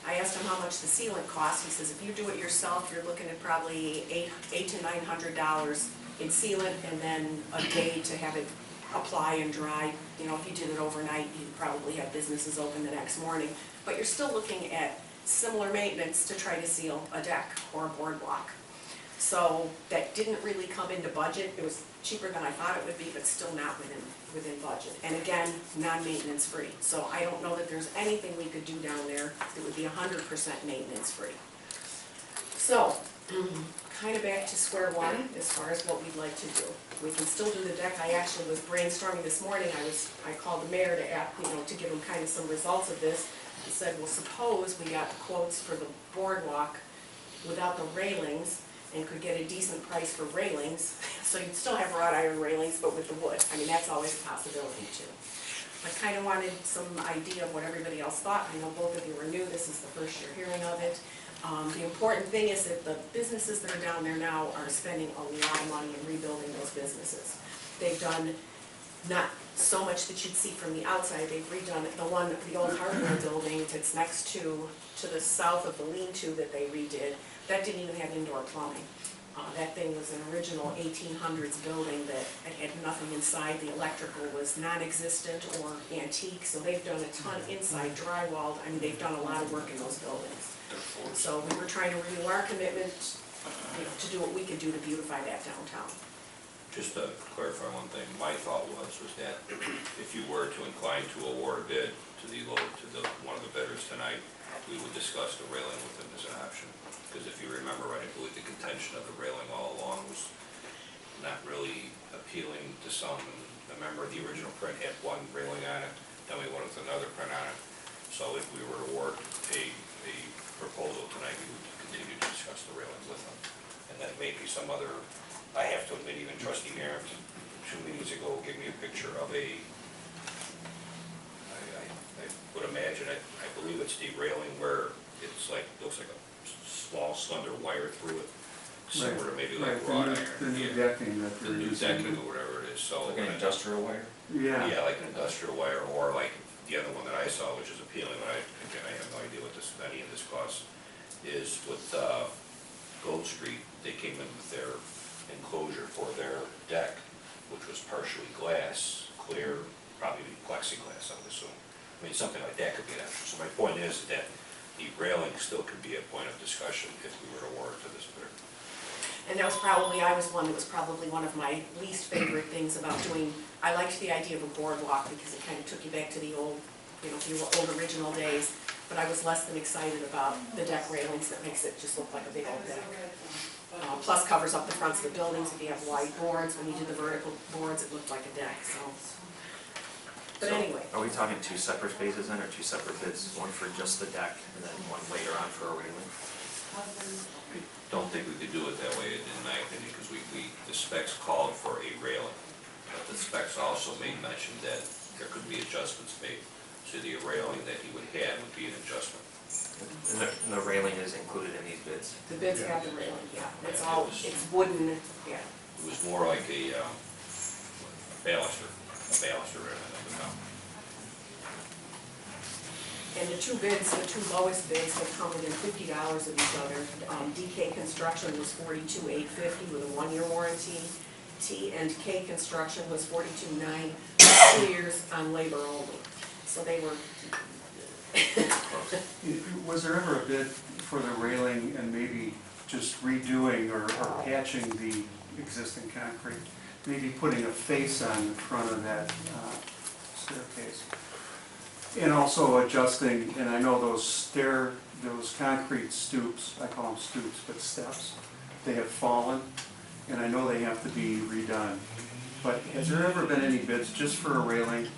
I asked him how much the sealant costs. He says if you do it yourself, you're looking at probably $800 to $900 in sealant, and then a day to have it apply and dry. You know, if you did it overnight, you'd probably have businesses open the next morning. But you're still looking at similar maintenance to try to seal a deck or a boardwalk. So that didn't really come into budget. It was cheaper than I thought it would be, but still not within budget. And again, non-maintenance free. So I don't know that there's anything we could do down there that would be 100% maintenance free. So, kind of back to square one as far as what we'd like to do. We can still do the deck. I actually was brainstorming this morning. I called the mayor to ask, to give him kind of some results of this. He said, well, suppose we got quotes for the boardwalk without the railings, and could get a decent price for railings, so you'd still have wrought iron railings, but with the wood. I mean, that's always a possibility too. I kind of wanted some idea of what everybody else thought. I know both of you are new, this is the first year hearing of it. The important thing is that the businesses that are down there now are spending a lot of money in rebuilding those businesses. They've done not so much that you'd see from the outside. They've redone the old hardware building that's next to the south of the lean-to that they redid. That didn't even have indoor plumbing. That thing was an original 1800s building that had nothing inside. The electrical was non-existent or antique, so they've done a ton inside drywalled. I mean, they've done a lot of work in those buildings. So we were trying to renew our commitment, to do what we could do to beautify that downtown. Just to clarify one thing, my thought was that if you were to incline to award a bid to one of the bidders tonight, we would discuss the railing with them as an option. Because if you remember right, I believe the contention of the railing all along was not really appealing to some. And remember, the original print had one railing on it, then we went with another print on it. So if we were to award a proposal tonight, we would continue to discuss the railing with them. And then maybe some other, I have to admit, even Trustee Merritt, 2 meetings ago, gave me a picture of I would imagine, I believe it's the railing where it's like, looks like a small, slender wire through it, similar to maybe like wrought iron. The new decking that The they're new using. decking or whatever it is, so. Like an industrial wire? Yeah. Yeah, like an industrial wire, or like the other one that I saw, which is appealing, but again, I have no idea what any of this costs, is with Gold Street, they came in with their enclosure for their deck, which was partially glass, clear, probably plexiglass, I would assume. I mean, something like that could be an option. So my point is that the railing still could be a point of discussion if we were to award to this bidder. And that was probably, I was one that was probably one of my least favorite things about doing, I liked the idea of a boardwalk because it kind of took you back to the old, the old original days, but I was less than excited about the deck railings that makes it just look like a big old deck. Plus covers up the fronts of the buildings. If you have wide boards, when you do the vertical boards, it looked like a deck, so. But So, anyway. are we talking two separate phases then, or two separate bids? One for just the deck, and then one later on for a railing? I don't think we could do it that way, in my opinion, because the specs called for a railing. But the specs also made mention that there could be adjustments made. So the railing that he would have would be an adjustment. And the railing is included in these bids? The bids have the railing, yeah. It's Yeah, all, it's wooden, yeah. It was more like a baluster railing on the top. And the two bids, the two lowest bids have come within $50 of each other. DK Construction was $42,850 with a 1-year warranty. T&K Construction was $42,900, 2 years on labor only. So they were. Was there ever a bid for the railing and maybe just redoing or patching the existing concrete? Maybe putting a face on the front of that staircase? And also adjusting, and I know those concrete stoops, I call them stoops, but steps, they have fallen, and I know they have to be redone. But has there ever been any bids just for a railing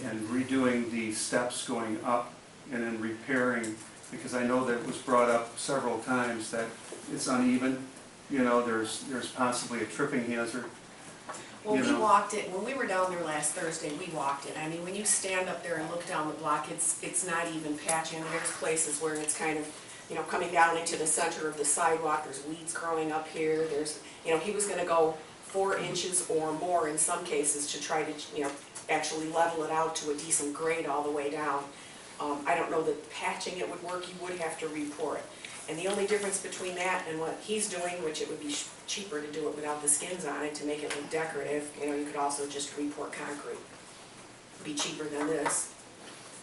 and redoing the steps going up and then repairing? Because I know that it was brought up several times that it's uneven, you know, there's possibly a tripping hazard. Well, You we know. walked it, when we were down there last Thursday, we walked it. I mean, when you stand up there and look down the block, it's not even patching. There's places where it's kind of, you know, coming down into the center of the sidewalk. There's weeds growing up here. There's, you know, he was gonna go 4 inches or more in some cases to try to, you know, actually level it out to a decent grade all the way down. I don't know that patching it would work. You would have to re-pour it. And the only difference between that and what he's doing, which it would be cheaper to do it without the skins on it to make it look decorative, you know, you could also just re-pour concrete. Be cheaper than this.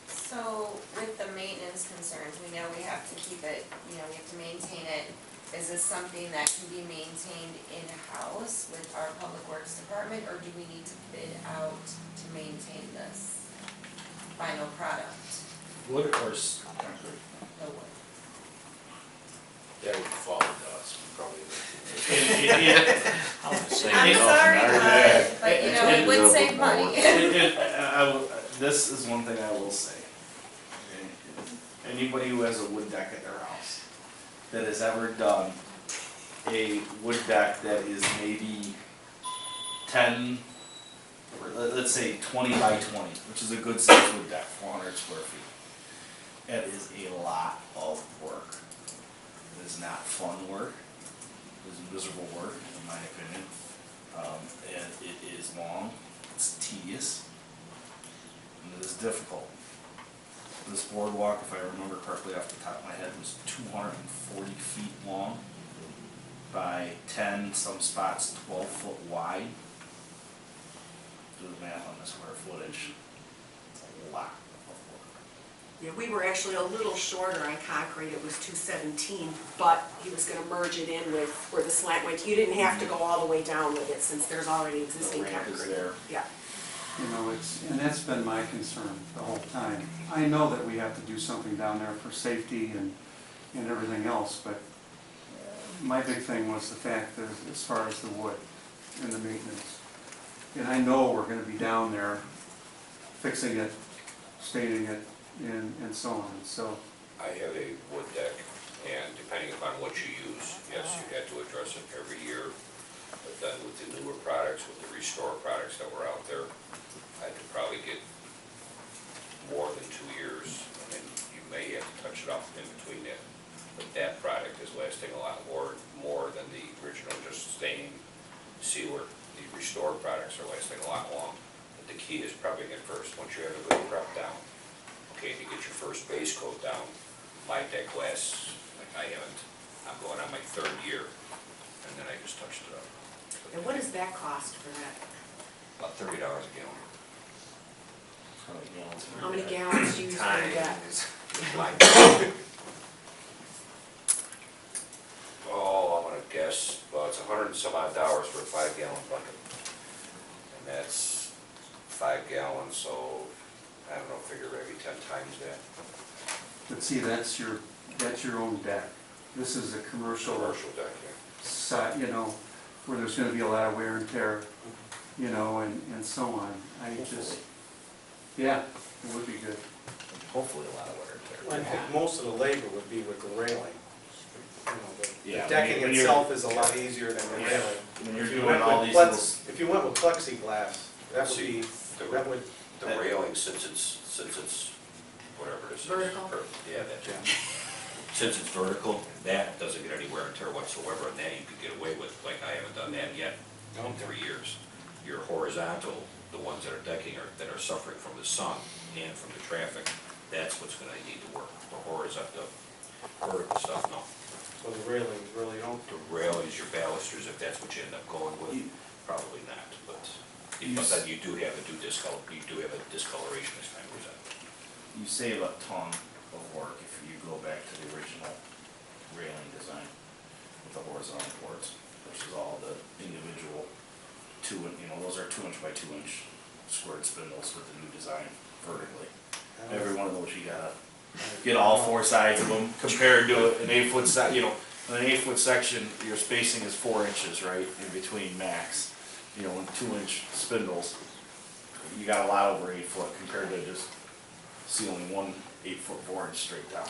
So with the maintenance concerns, we know we have to keep it, you know, we have to maintain it. Is this something that can be maintained in-house with our public works department, or do we need to bid out to maintain this final product? Wood or concrete? The wood. That would fall into us, probably. I'm sorry, but you know, it would save money. This is one thing I will say. Anybody who has a wood deck at their house that has ever done a wood deck that is maybe 10, or let's say 20 by 20, which is a good size wood deck, 400 square feet. It is a lot of work. It is not fun work. It is miserable work, in my opinion. And it is long, it's tedious, and it is difficult. This boardwalk, if I remember correctly off the top of my head, was 240 feet long by 10, some spots 12 foot wide. Do the math on the square footage. It's a lot of work. Yeah, we were actually a little shorter on concrete, it was 217, but he was gonna merge it in with where the slant went. You didn't have to go all the way down with it since there's already existing The ramp concrete. is there. Yeah. You know, and that's been my concern the whole time. I know that we have to do something down there for safety and everything else, but my big thing was the fact that as far as the wood and the maintenance. And I know we're gonna be down there fixing it, staining it, and so on, so. I have a wood deck, and depending upon what you use, yes, you had to address it every year. But then with the newer products, with the Restore products that were out there, I could probably get more than 2 years, and then you may have to touch it up in between that. But that product is lasting a lot more than the original, just stain sealer. The Restore products are lasting a lot long. But the key is prepping it first, once you have a good prep down. Okay, to get your first base coat down, my deck lasts, like I haven't, I'm going on my 3rd year, and then I just touched it up. And what does that cost for that? About $30 a gallon. How many gallons do you use per deck? Oh, I'm gonna guess, well, it's $100 and some odd for a 5-gallon bucket. And that's 5 gallons, so, I don't know, figure maybe 10 times that. But see, that's your own deck. This is a commercial Deck, site, you know, where there's gonna be a lot of wear and tear, you know, and so on. I just, yeah, it would be good. Hopefully a lot of wear and tear. I think most of the labor would be with the railing. You know, Yeah, the decking when you're- itself is a lot easier than the Yeah. railing. When you're If you doing went all with these plex- little, If you went with plexiglass, that would See, be, the that would, railing, since it's, whatever it is. Vertical? Yeah, since it's vertical, that doesn't get any wear and tear whatsoever, and that you could get away with, like I haven't done that yet in 3 years. Your horizontal, the ones that are decking that are suffering from the sun and from the traffic, that's what's gonna need to work. The horizontal, vertical stuff, no. so the railings really don't. The railings, your balusters, if that's what you end up going with, probably not, but then you do have a discoloration as time goes on. you save a ton of work if you go back to the original railing design with the horizontal boards versus all the individual those are 2-inch by 2-inch squared spindles with the new design vertically. Every one of those you gotta get all 4 sides of them compared to an 8-foot side, On an 8-foot section, your spacing is 4 inches, right, in between max. You know, in 2-inch spindles, you got a lot over 8 foot compared to just sealing one 8-foot 4-inch straight down.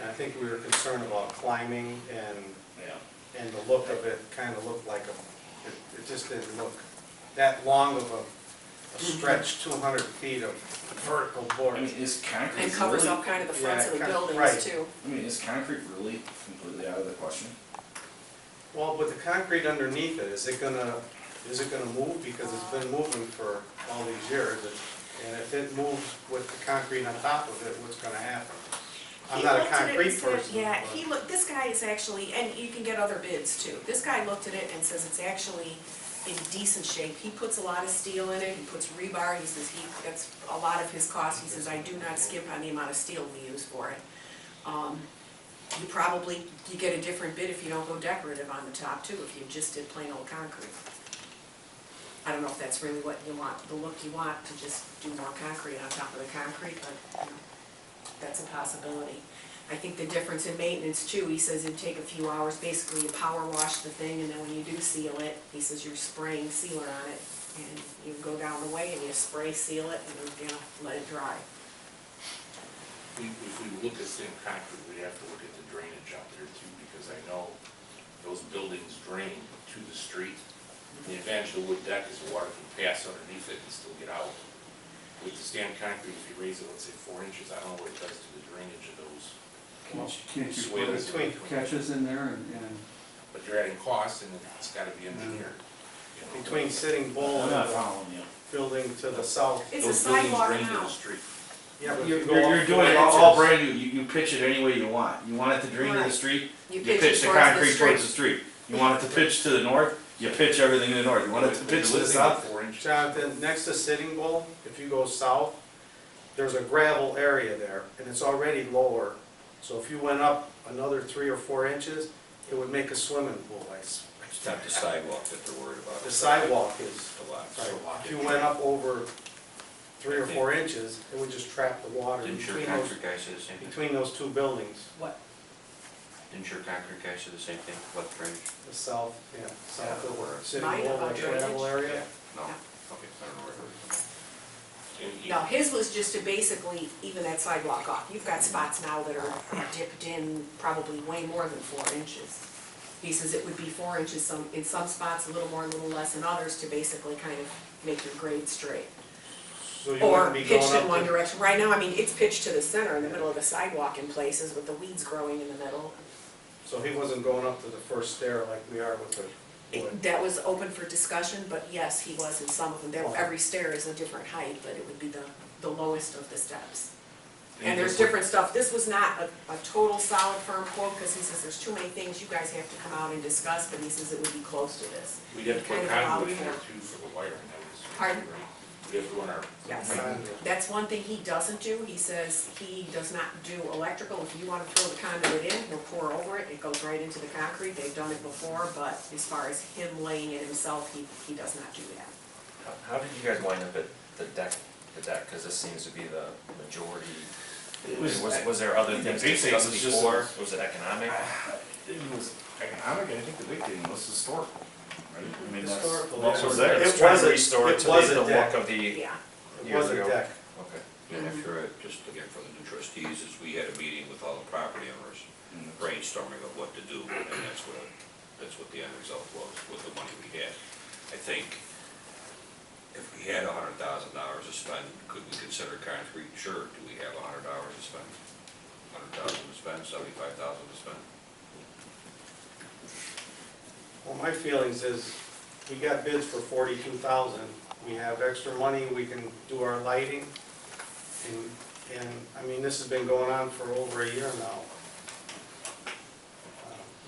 And I think we were concerned about climbing Yeah. and the look of it kind of looked like it just didn't look that long of a stretch, 200 feet of vertical I board. mean, is concrete And covers really, up kind of the fronts of the Yeah, buildings right. too. I mean, is concrete really completely out of the question? Well, with the concrete underneath it, is it gonna move? Because it's been moving for all these years. And if it moves with the concrete on top of it, what's gonna happen? I'm He not a looked at it and concrete said- person. Yeah, but- this guy is actually, and you can get other bids too. This guy looked at it and says it's actually in decent shape. He puts a lot of steel in it, he puts rebar, he says that's a lot of his cost. He says, I do not skip on the amount of steel we use for it. You get a different bid if you don't go decorative on the top too, if you just did plain old concrete. I don't know if that's really what you want, the look you want, to just do more concrete on top of the concrete, but, you know, that's a possibility. I think the difference in maintenance too, he says it'd take a few hours, basically you power wash the thing, and then when you do seal it, he says you're spraying sealer on it, and you go down the way and you spray seal it, and you know, let it dry. If we look at same concrete, we have to look at the drainage out there too, because I know those buildings drain to the street. The advantage of the wood deck is the water can pass underneath it and still get out. With the stamped concrete, if you raise it, let's say 4 inches, I don't know what it does to the drainage of those. Can't you swales put in between. catches in there and But you're adding costs and it's gotta be engineered. You know, Between Sitting Bull I'm and not the following you. building to the south. It's a Those buildings sidewalk drain to the now. street. Yeah, but if You're you go up you're 4 doing it all inches- brand new, you pitch it any way you want. You want it to drain to the Right. street, You you pitch pitch it the towards the concrete street. towards the street. You want it to pitch to the north, you pitch everything to the north. You want it to But you're pitch to the limiting it south, 4 inches. Jonathan, next to Sitting Bull, if you go south, there's a gravel area there, and it's already lower. So if you went up another 3 or 4 inches, it would make a swimming pool. It's not the sidewalk that they're worried about. The sidewalk is, The lot. right, if you went up over 3 or 4 inches, it would just trap the water Didn't your between those, concrete guy say the same thing? between those two buildings. What? Didn't your concrete guy say the same thing, what drainage? The south, south of where? Sitting Mine Bull, about that gravel drainage? area. No? Yeah. Okay, I don't know where it is. And he- No, his was just to basically even that sidewalk off. You've got spots now that are dipped in probably way more than 4 inches. He says it would be 4 inches in some spots, a little more, a little less in others, to basically kind of make your grade straight. So you Or wouldn't be going pitched up in one to, direction. Right now, I mean, it's pitched to the center, in the middle of the sidewalk in places with the weeds growing in the middle. so he wasn't going up to the first stair like we are with the wood. That was open for discussion, but yes, he was in some of them. Every stair is a different height, but it would be the lowest of the steps. And there's different stuff. This was not a total solid firm quote, because he says there's too many things you guys have to come out and discuss, but he says it would be close to this. We'd have to Kind put of allowed conduit in there for- too for the wiring, that was. Pardon? We have to run our. Yes. That's one thing he doesn't do. He says he does not do electrical. If you want to throw the conduit in, he'll pour over it. It goes right into the concrete. They've done it before, but as far as him laying it himself, he does not do that. How did you guys wind up at the deck, because this seems to be the majority? Was there other the things big thing discussed was just- before? Was it economic? it was economic, and I think the big thing was historic. Right? I mean, that's Historical, what yeah. was there. It It's trying was to a- restore it to was the a deck. look of the Yeah. It years was a ago. deck. Okay. And if you're, just again for the new trustees, is we had a meeting with all the property owners, brainstorming of what to do, and that's what the end result was, with the money we had. I think if we had $100,000 to spend, could we consider concrete? Sure. Do we have $100 to spend? 100,000 to spend, 75,000 to spend? Well, my feelings is, we got bids for 42,000. We have extra money, we can do our lighting. And, I mean, this has been going on for over a year now.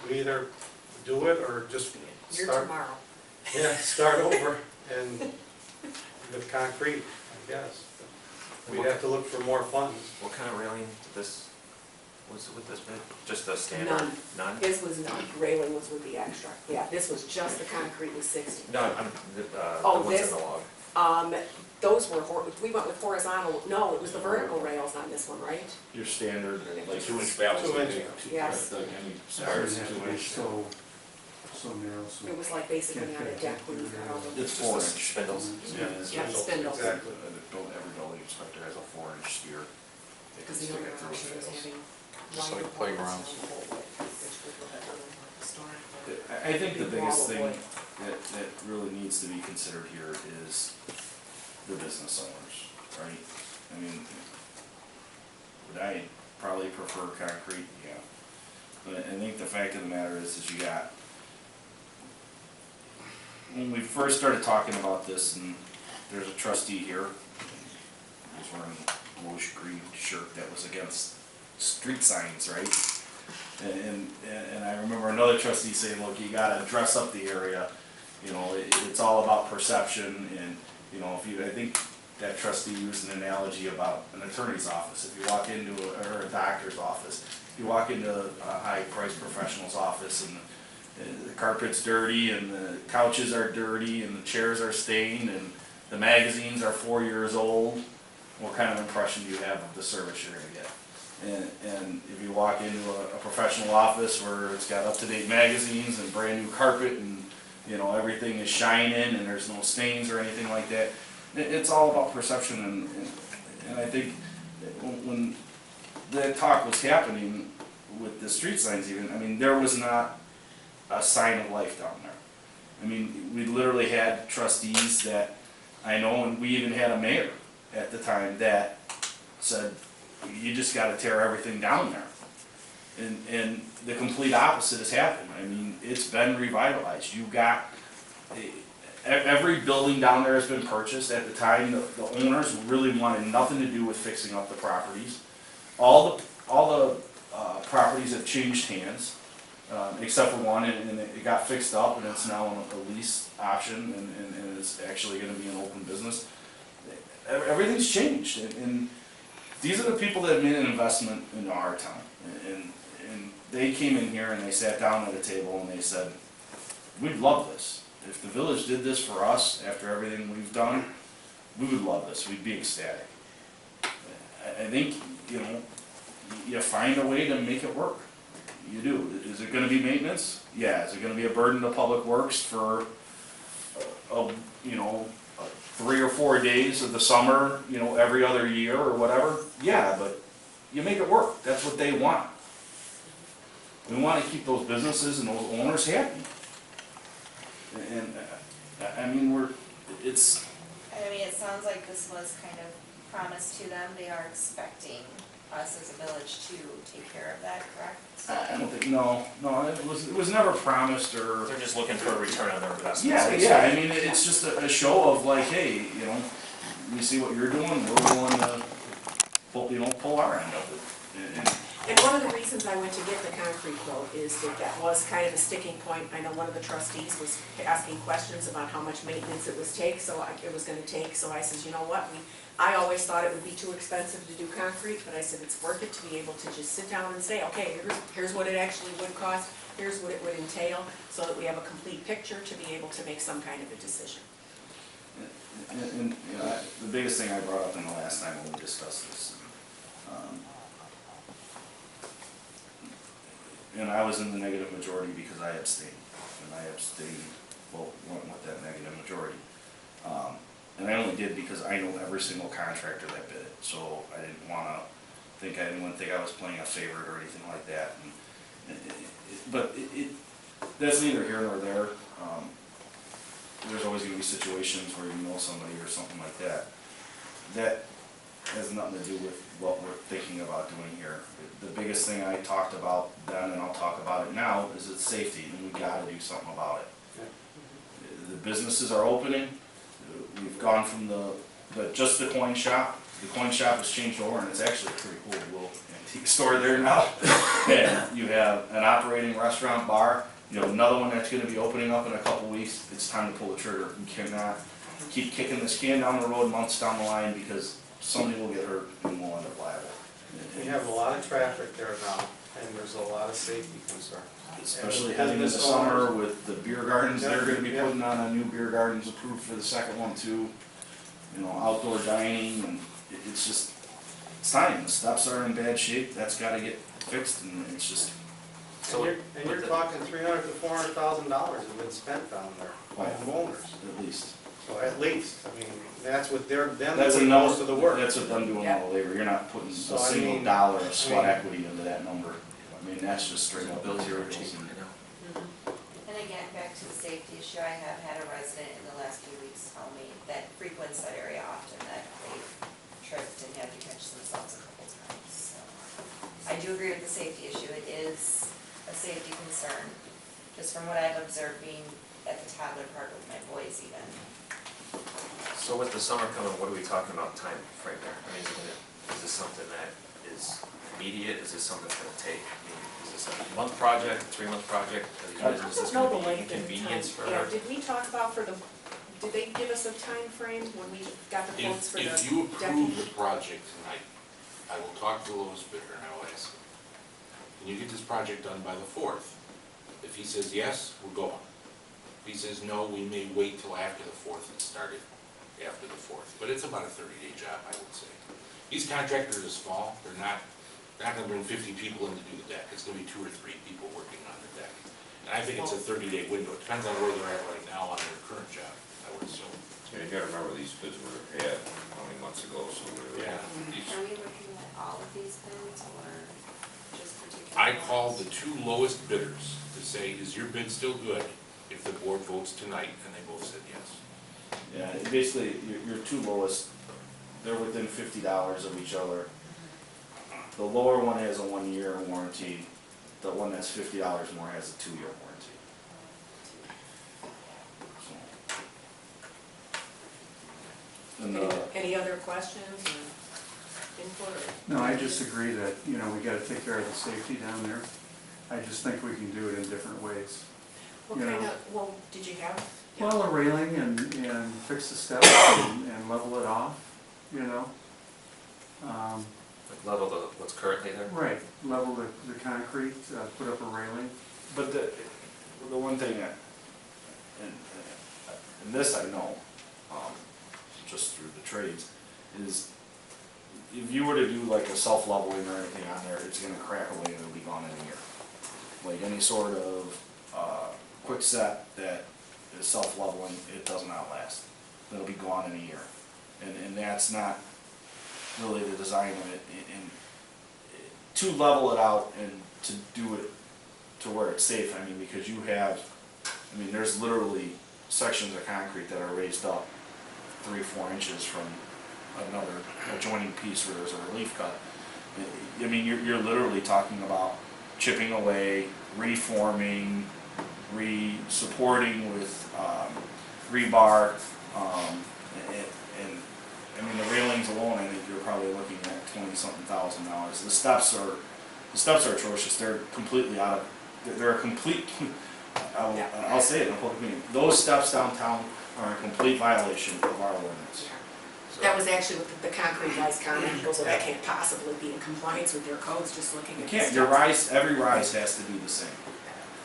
We either do it or just You're start, tomorrow. yeah, start over and with concrete, I guess. We'd have to look for more funds. What kind of railing was with this bid? Just the standard? None. None? His was none. Railing was with the extra. Yeah, this was just the concrete was 60. No, I'm, Oh, the ones this? in the log. Those were, we went with horizontal, no, it was the vertical rails on this one, right? Your standard, like 2-inch valves. 2 inch. Yes. Like any It stars, doesn't have to 2 be inch. so narrow, so. It was like basically on a deck where you got all the. It's 4 inch. Spindles. Yeah, Yeah, spindles. Exactly. Every building inspector has a 4 inch spear. They can Because the stick other it through option was rails. having. Just like wider playgrounds. walls down the whole way, which would have been more historical. I think the Big biggest wall of thing wood. that really needs to be considered here is the business owners, right? I mean, would I probably prefer concrete? Yeah. But I think the fact of the matter is you got, when we first started talking about this, and there's a trustee here, who's wearing a bluish green shirt that was against street signs, right? And I remember another trustee saying, look, you gotta dress up the area, you know, it's all about perception, and, you know, I think that trustee used an analogy about an attorney's office. If you walk into, or a doctor's office, if you walk into a high-priced professional's office and the carpet's dirty, and the couches are dirty, and the chairs are stained, and the magazines are 4 years old, what kind of impression do you have of the service you're gonna get? And if you walk into a professional office where it's got up-to-date magazines and brand new carpet, and, you know, everything is shining and there's no stains or anything like that, it's all about perception. And I think when the talk was happening with the street signs even, I mean, there was not a sign of life down there. I mean, we literally had trustees that I know, and we even had a mayor at the time that said, you just gotta tear everything down there. And the complete opposite has happened. I mean, it's been revitalized. You got, every building down there has been purchased. At the time, the owners really wanted nothing to do with fixing up the properties. All the properties have changed hands, except for one, and it got fixed up, and it's now on a lease option, and it's actually gonna be an open business. Everything's changed, and these are the people that have made an investment in our town, and they came in here and they sat down at a table and they said, we'd love this. If the village did this for us after everything we've done, we would love this, we'd be ecstatic. I think, you know, you find a way to make it work. You do. Is it gonna be maintenance? Yeah. Is it gonna be a burden to Public Works for, you know, 3 or 4 days of the summer, you know, every other year or whatever? Yeah, but you make it work. That's what they want. We want to keep those businesses and those owners happy. And I mean, it's. I mean, it sounds like this was kind of promised to them. They are expecting us as a village to take care of that, correct? I don't think, no, it was never promised or. They're just looking for a return on their investment. Yeah, I mean, it's just a show of like, hey, you know, we see what you're doing, we're willing to pull our end of it. And one of the reasons I went to get the concrete quote is that was kind of a sticking point. I know one of the trustees was asking questions about how much maintenance it was gonna take, so I says, you know what, I always thought it would be too expensive to do concrete, but I said it's worth it to be able to just sit down and say, okay, here's what it actually would cost, here's what it would entail, so that we have a complete picture to be able to make some kind of a decision. And you know, the biggest thing I brought up in the last time when we discussed this, and I was in the negative majority because I abstained, and I abstained, well, went with that negative majority. And I only did because I know every single contractor that bid it, so I didn't anyone think I was playing a favorite or anything like that. But that's neither here nor there. There's always going to be situations where you know somebody or something like that. That has nothing to do with what we're thinking about doing here. The biggest thing I talked about then, and I'll talk about it now, is it's safety, and we got to do something about it. The businesses are opening. We've gone from just the coin shop. The coin shop has changed over, and it's actually a pretty cool little antique store there now. And you have an operating restaurant bar. You have another one that's going to be opening up in a couple weeks. It's time to pull the trigger. We cannot keep kicking this can down the road months down the line because somebody will get hurt and we'll end up liable. We have a lot of traffic there now, and there's a lot of safety concerns. Especially heading into summer with the beer gardens, they're gonna be putting on a new beer gardens approved for the second one too. you know, outdoor dining, and it's just, it's time, the steps are in bad shape, that's gotta get fixed, and it's just, So And you're talking $300,000 to $400,000 has been spent down there by homeowners. at least. So at least, I mean, that's what them That's doing another, most of the work. that's what them doing all the labor, you're not putting So, a I single mean- dollar of sweat equity into that number. I mean, that's just straight up bills are materials. cheap, I know. And again, back to the safety issue, I have had a resident in the last few weeks tell me that frequents that area often, that they've tripped and had to catch themselves a couple times, so. I do agree with the safety issue, it is a safety concern, just from what I've observed being at the toddler park with my boys even. So with the summer coming, what are we talking about time frame there? I mean, is this something that is immediate, is this something that's gonna take, I mean, is this a month project, a 3-month project? I Is don't this know gonna the be length of the inconvenience time. for Yeah, our? did we talk about did they give us a time frame when we got the quotes for the If you decking? approve the project tonight, I will talk to the lowest bidder and I will ask him, can you get this project done by the 4th? If he says yes, we're going. If he says no, we may wait till after the 4th and start it after the 4th. But it's about a 30-day job, I would say. These contractors are small, they're not gonna bring 50 people in to do the deck. It's gonna be 2 or 3 people working on the deck. And I think it's a 30-day window. It depends on where they're at right now on their current job, I would assume. Yeah, you gotta remember, these bids were had how many months ago, so we were, Yeah. these, Are we looking at all of these bids or just particular? I called ones? the 2 lowest bidders to say, is your bid still good if the board votes tonight? And they both said yes. Yeah, basically, your two lowest, they're within $50 of each other. The lower one has a 1-year warranty, the one that's $50 more has a 2-year warranty. So. And Any other questions or input or? No, I just agree that, you know, we gotta take care of the safety down there. I just think we can do it in different ways. What You kind know. of, well, did you have? Well, a railing and fix the steps and level it off, you know? Like level what's currently there? Right, level the concrete, put up a railing. But the one thing that, and this I know, just through the trades, is if you were to do like a self-leveling or anything on there, it's gonna crack away and it'll be gone in a year. Like any sort of quick set that is self-leveling, it does not last. It'll be gone in a year. And that's not really the design of it. And to level it out and to do it to where it's safe, I mean, because you have, I mean, there's literally sections of concrete that are raised up 3-4 inches from another adjoining piece where there's a relief cut. I mean, you're literally talking about chipping away, reforming, supporting with rebar, and I mean, the railings alone, I think you're probably looking at $20-something thousand. The steps are atrocious. They're completely out of, they're a complete, I'll say it in a public meeting, those steps downtown are a complete violation of our ordinance. That was actually what the concrete guy's comment, he goes, well, that can't possibly be in compliance with your codes, just looking You at. can't, the your steps. rise, every rise has to be the same.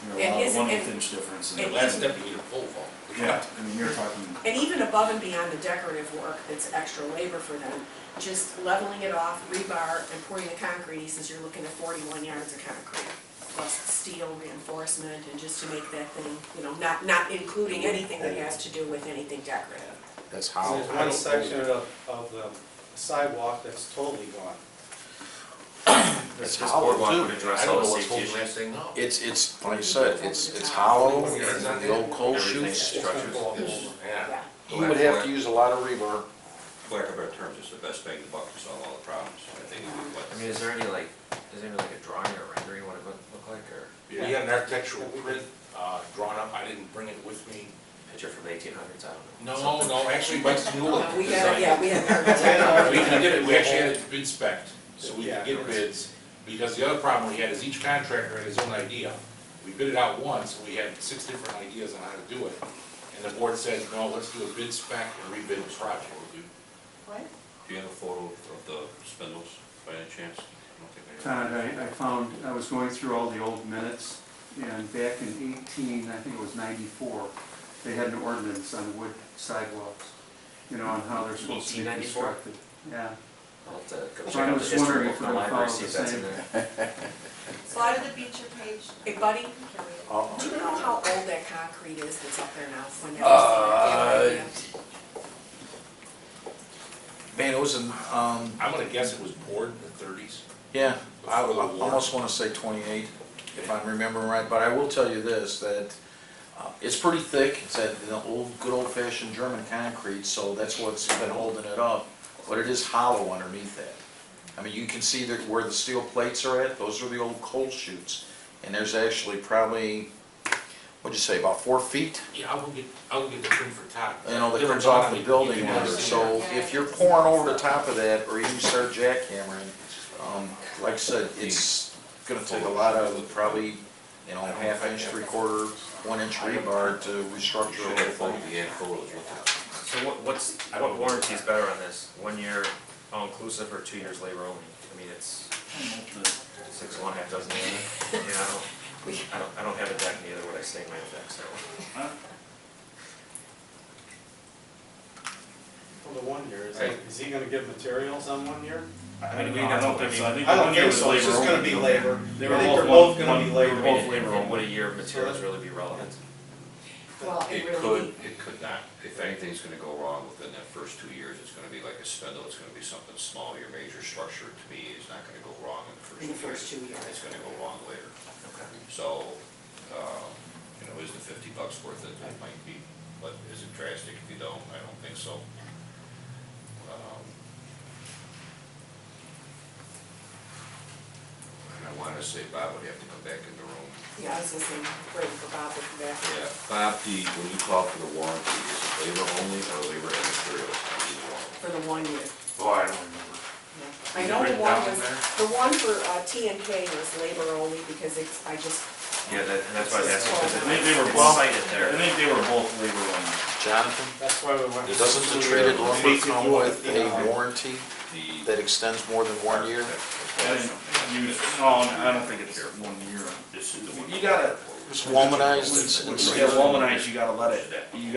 You're And allowed isn't- 1/8 inch difference. and The last step, you need a pole vault. Yeah, I mean, you're talking, And even above and beyond the decorative work, that's extra labor for them, just leveling it off, rebar, and pouring the concrete, he says you're looking at 41 yards of concrete, plus steel reinforcement, and just to make that thing, you know, not including anything that has to do with anything decorative. That's how. There's one section of the sidewalk that's totally gone. This It's boardwalk hollow, would too. address I all don't the know what's safety holding that issues. thing up. It's, like I said, it's hollow, and the old coal Everything's chutes. It's gonna structures. go all over. Yeah. You would have to use a lot of rebar. for lack of better terms, it's the best bang the buck to solve all the problems. I think it would, I mean, is there any like a drawing or rendering what it would look like, or We had an architectural print drawn up, I didn't bring it with me. picture from the 1800s, I don't know. No, actually, Mike's new look. We had, yeah, we had. We did it, we actually had it bid spec, so we could get bids, because the other problem we had is each contractor had his own idea. We bid it out once, and we had 6 different ideas on how to do it, and the board said, no, let's do a bid spec and rebid the project. What? do you have a photo of the spindles by any chance? I don't think I Todd, I found, I was going through all the old minutes, and back in 94, they had an ordinance on wood sidewalks. you know, on how they're supposed to be 1894? constructed. Yeah. I'll have to go So check I'm out the just history wondering book if in we're the gonna library, follow see if the that's in same. there. Slide of the Beecher page. Hey, buddy, Oh, do you know how old that concrete is that's up there now? When that was man, it was in, I'm gonna guess it was poured in the thirties. yeah, I Before the war. almost want to say 28, if I'm remembering right, but I will tell you this, that it's pretty thick, it's that good old-fashioned German concrete, so that's what's been holding it up, but it is hollow underneath that. I mean, you can see that where the steel plates are at, those are the old coal chutes, and there's actually probably, what'd you say, about 4 feet? Yeah, I'll go get the print for Todd. You know, that They were comes off telling the me building you can there, never see so that. if you're pouring over the top of that, or you start jackhammering, like I said, it's gonna take a lot of, probably, you know, half-inch, 3/4, 1-inch rebar to restructure the whole thing. Yeah, cool, is what So what warranty is better on this? 1 year all-inclusive or 2 years labor only? I mean, it's 6 of one, half dozen the other. Yeah, I don't have a deck neither, what I say in my deck, so. For the 1 year, is he gonna give materials on 1 year? I don't think so. I think I the don't 1 year think was so, it's labor just gonna only. be labor. They I were think both they're both one- gonna be one- labor. they were both And labor would a only. year of materials really be relevant? Well, It really. could, it could not. If anything's gonna go wrong within that first 2 years, it's gonna be like a spindle, it's gonna be something small. Your major structure, to me, is not gonna go wrong in the first 2 years. It's gonna go wrong later. Okay. So, you know, is the $50 worth it? It might be, but is it drastic if you don't? I don't think so. And I wanna say Bob would have to come back in the room. Yeah, I was just waiting for Bob to come back. Yeah, Bob, when you call for the warranty, is it labor only or labor and materials on the warranty? For the 1 year. Oh, I don't remember. I know the one was, the one for T and K was labor only because it's, Yeah, and that's why I was asking, because I think they were it's both, cited I there. think they were both labor only. Jonathan, That's why we went. doesn't the treated lumber come with a warranty The- that extends more than 1 year? I don't think it's 1 year. You gotta, It's womanized and yeah, womanized, you gotta let it completely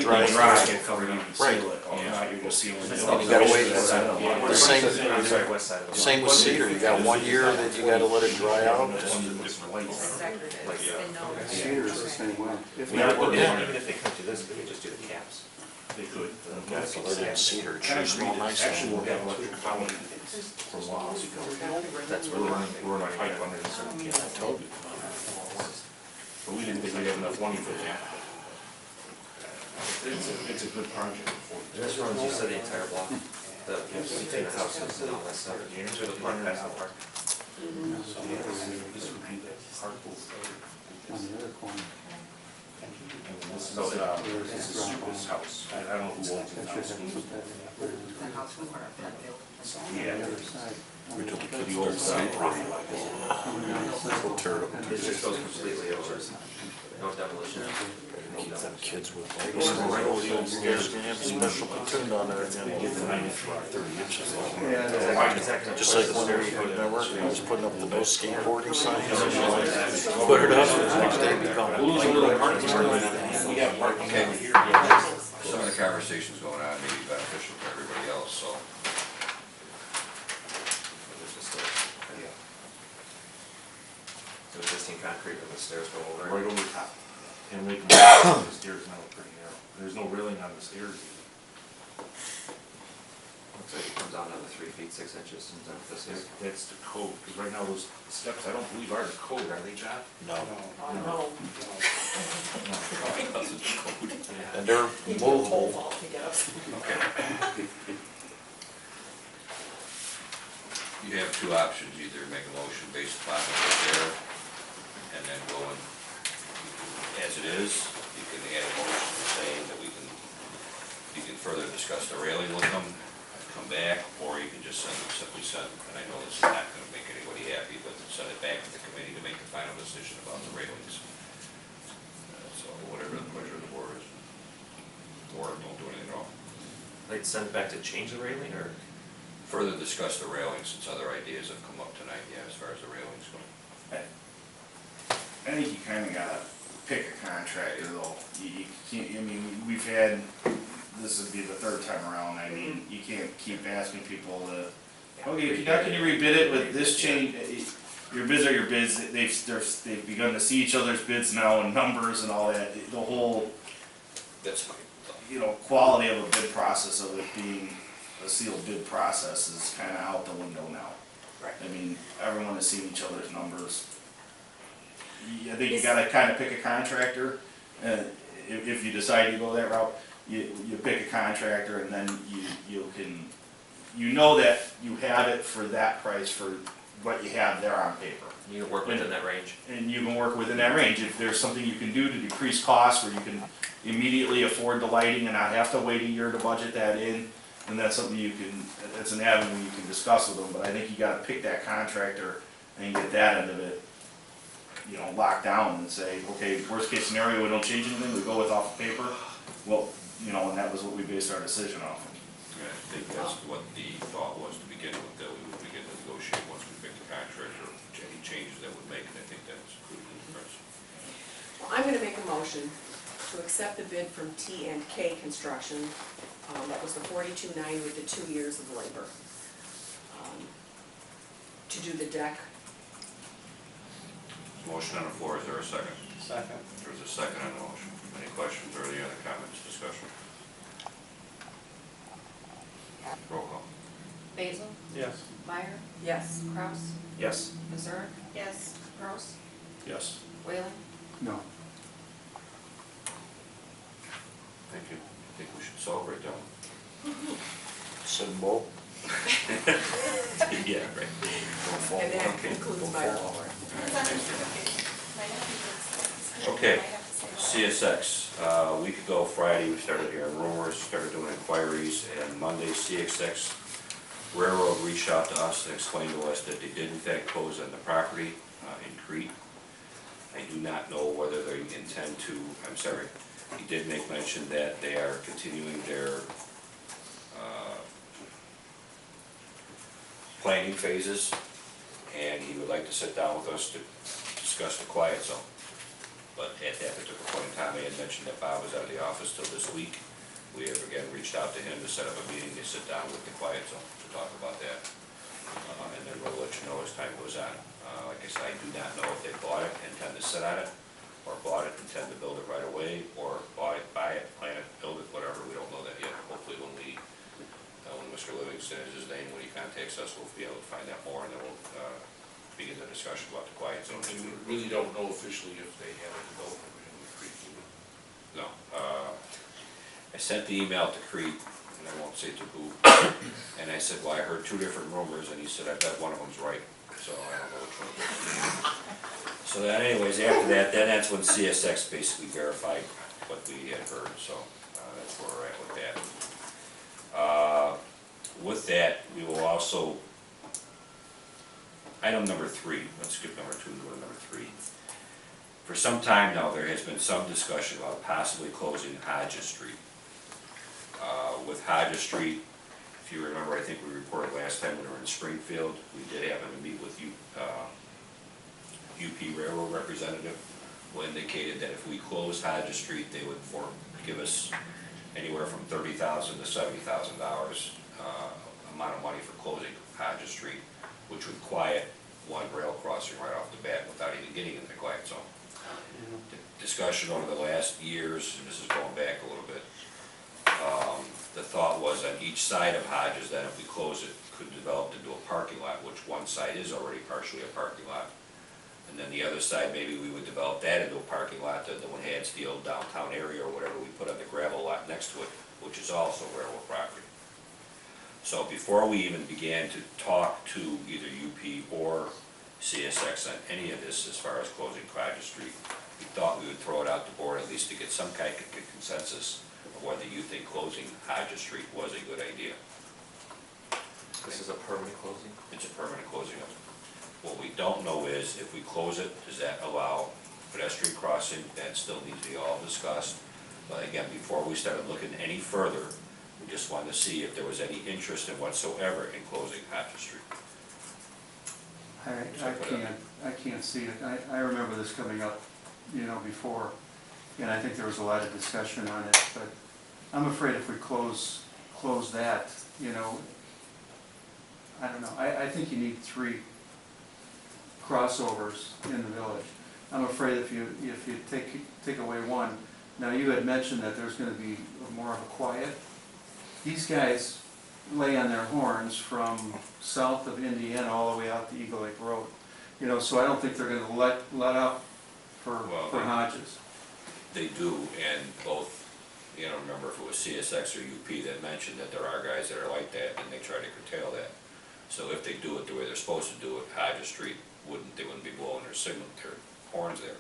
dry. before you Right. seal it. Not you're just sealing it. And you gotta wait. Yeah. The same, I'm sorry, west side of the. same with cedar, you got 1 year that you gotta let it dry out. This is decorative, and no. Cedar is the same way. If Yeah, not, even if they come to this, they could just do the caps. They could. Yeah, so they're in cedar, it should smell nice. Actually, we'll have electric power for a while. That's We're running pipe under this. I told you. But we didn't think we'd have enough money for that. It's a good project. This runs, you said the entire block, between the houses and all that stuff, to the park, past the park. This would be the hardwood. on the other corner, This is Suba's house. I don't know who owns the that house. should have put that in. Yeah. The other side. The old side. Coming down the circle. It just goes completely over, no demolition. Keep them kids with like, there's gonna have special platoon on there again. Yeah, that's- Just like when we put in work, I was putting up the no skateboarding signs. Put it up, and the next day become. Okay, some of the conversations going on may be beneficial to everybody else, so. The existing concrete and the stairs go over. Right over the top. And we can, the stairs now are pretty narrow. There's no railing on the stairs. Looks like it comes down to the 3 feet, 6 inches, and then this is. That's the code, because right now those steps, I don't believe are the code, are they, John? No, No. and they're You do a pole movable. vault to get up. You have two options, either make a motion based upon what's there, and then go in as it is. You can add a motion saying that you can further discuss the railing with them, come back, or you can just simply send, and I know this is not gonna make anybody happy, but send it back to the committee to make the final decision about the railings. So whatever the pleasure of the board is. Or don't do anything wrong. They'd send it back to change the railing, or? Further discuss the railings, since other ideas have come up tonight, yeah, as far as the railings go. I think you kinda gotta pick a contractor though. You can't, I mean, we've had this would be the third time around. I mean, you can't keep asking people to, okay, how can you rebid it with this change? Your bids are your bids. They've begun to see each other's bids now and numbers and all that. The whole, That's fine. quality of a bid process, of it being a sealed bid process, is kind of out the window now. Right. I mean, everyone has seen each other's numbers. I think you gotta kind of pick a contractor, if you decide to go that route, you pick a contractor, and then you can, that you have it for that price for what you have there on paper. You can work within that range. And you can work within that range. If there's something you can do to decrease costs, where you can immediately afford the lighting and not have to wait a year to budget that in, then that's something that's an avenue you can discuss with them. But I think you gotta pick that contractor and get that end of it, locked down, and say, okay, worst case scenario, we don't change anything, we go with off the paper. Well, and that was what we based our decision off of. Yeah, I think that's what the thought was to begin with, that we would begin to negotiate once we pick the contractor, any changes that would make, and I think that's included in the price. Well, I'm gonna make a motion to accept the bid from T&K Construction. That was the $42,900 with the 2 years of labor. To do the deck. Motion on the floor, is there a second? Second. There's a second on the motion. Any questions or any other comments, discussion? Roll call. Basil? Yes. Meyer? Yes. Kraus? Yes. Missouri? Yes. Gross? Yes. Whalen? No. Thank you. I think we should celebrate that one. Symbol. Yeah, right. And that concludes my report. Okay, CSX, a week ago Friday, we started hearing rumors, started doing inquiries, and Monday, CSX Railroad reached out to us and explained to us that they did in fact close on the property in Crete. I do not know whether they intend to, I'm sorry, he did make mention that they are continuing their planning phases, and he would like to sit down with us to discuss the quiet zone. But at that particular point in time, I had mentioned that Bob was out of the office till this week. We have again reached out to him to set up a meeting to sit down with the quiet zone to talk about that. And then we'll let you know as time goes on. Like I said, I do not know if they bought it, intend to sit on it, or bought it, intend to build it right away, or bought it, buy it, plant it, build it, whatever. We don't know that yet. Hopefully when Mr. Livingston is his name, when he contacts us, we'll be able to find out more, and then we'll begin the discussion about the quiet zone. And we really don't know officially if they have a development agreement with Creek. No. I sent the email to Crete, and I won't say to who, and I said, well, I heard two different rumors, and he said, I bet one of them's right, so I don't know which one. So then anyways, after that, then that's when CSX basically verified what we had heard, so that's where we're at with that. With that, we will also, item number 3, let's skip number 2 and go to number 3. For some time now, there has been some discussion about possibly closing Hodges Street. With Hodges Street, if you remember, I think we reported last time when we were in Springfield, we did happen to meet with UP Railroad representative, who indicated that if we closed Hodges Street, they would give us anywhere from $30,000 to $70,000 amount of money for closing Hodges Street, which would quiet one rail crossing right off the bat without even getting in the quiet zone. The discussion over the last years, and this is going back a little bit, the thought was on each side of Hodges that if we close it, could develop into a parking lot, which one side is already partially a parking lot. And then the other side, maybe we would develop that into a parking lot, the Hansfield downtown area or whatever we put on the gravel lot next to it, which is also railroad property. So before we even began to talk to either UP or CSX on any of this as far as closing Hodges Street, we thought we would throw it out the board at least to get some kind of consensus of whether you think closing Hodges Street was a good idea. This is a permanent closing? It's a permanent closing of it. What we don't know is, if we close it, does that allow pedestrian crossing? That still needs to be all discussed. But again, before we started looking any further, we just wanted to see if there was any interest in whatsoever in closing Hodges Street. I can't see it. I remember this coming up, before, and I think there was a lot of discussion on it, but I'm afraid if we close that, you know, I don't know, I think you need 3 crossovers in the village. I'm afraid if you take away one, now you had mentioned that there's gonna be more of a quiet. These guys lay on their horns from south of Indiana all the way out to Eagle Lake Road. You know, so I don't think they're gonna let up for Hodges. They do, and both, you know, remember if it was CSX or UP that mentioned that there are guys that are like that, and they try to curtail that. So if they do it the way they're supposed to do it, Hodges Street they wouldn't be blowing their horns there.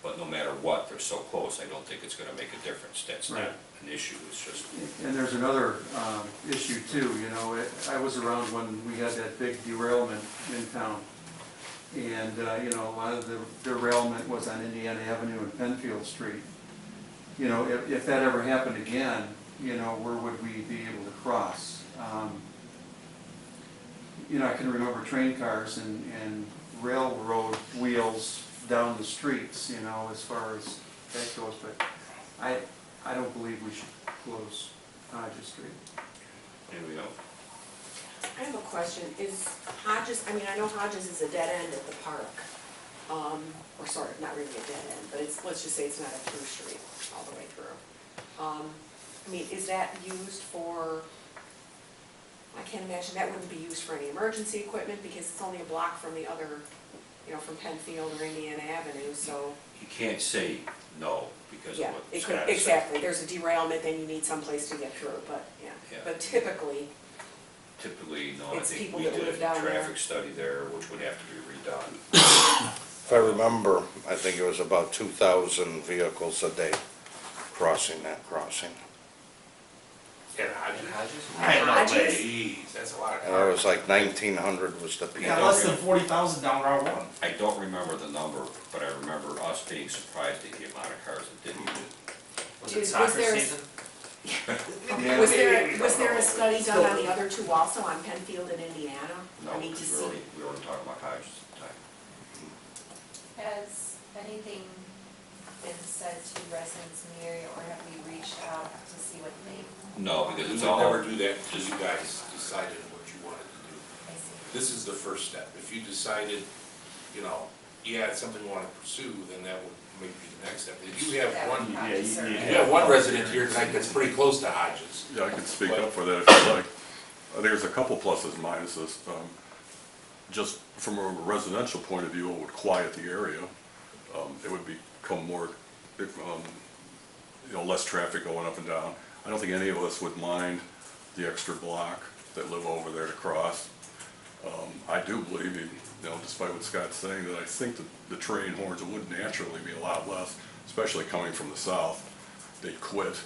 But no matter what, they're so close, I don't think it's gonna make a difference. That's not an issue, it's just. And there's another issue too, you know, I was around when we had that big derailment in town. And, you know, a lot of the derailment was on Indiana Avenue and Penfield Street. You know, if that ever happened again, you know, where would we be able to cross? You know, I can remember train cars and railroad wheels down the streets, you know, as far as that goes, but I don't believe we should close Hodges Street. Anybody else? I have a question. Is Hodges, I mean, I know Hodges is a dead end at the park. Or sort of, not really a dead end, but it's, let's just say it's not a through street all the way through. I mean, is that used for, I can't imagine that wouldn't be used for any emergency equipment because it's only a block from the other, you know, from Penfield or Indiana Avenue, so. You can't say no because of Yeah, what it Scott could, said. exactly. There's a derailment, then you need someplace to get through, but, yeah. Yeah. But typically, Typically, no, I It's think people we that did live a down there. traffic study there, which would have to be redone. If I remember, I think it was about 2,000 vehicles a day crossing that crossing. Yeah, Hodges? Hodges? Jeez, that's a lot of And it cars. was like 1,900 was the peak. Yeah, less than 40,000 down Route 1. I don't remember the number, but I remember us being surprised at the amount of cars that didn't use it. Was Was it soccer there- season? Yeah. was there a study done on the other two also, on Penfield and Indiana? No, I mean, to because see. we were talking about Hodges at the time. Has anything been said to residents in the area, or have we reached out to see what they, No, because We it's would all. never do that until you guys decided what you wanted to do. I see? This is the first step. If you decided, you know, yeah, it's something you want to pursue, then that would maybe be the next step. If you have That one, would probably you serve. you have one resident here tonight that's pretty close to Hodges. Yeah, I can speak up for that if you like. I think there's a couple pluses and minuses. Just from a residential point of view, it would quiet the area. It would become more, you know, less traffic going up and down. I don't think any of us would mind the extra block that live over there to cross. I do believe, you know, despite what Scott's saying, that I think that the train horns would naturally be a lot less, especially coming from the south. They'd quit,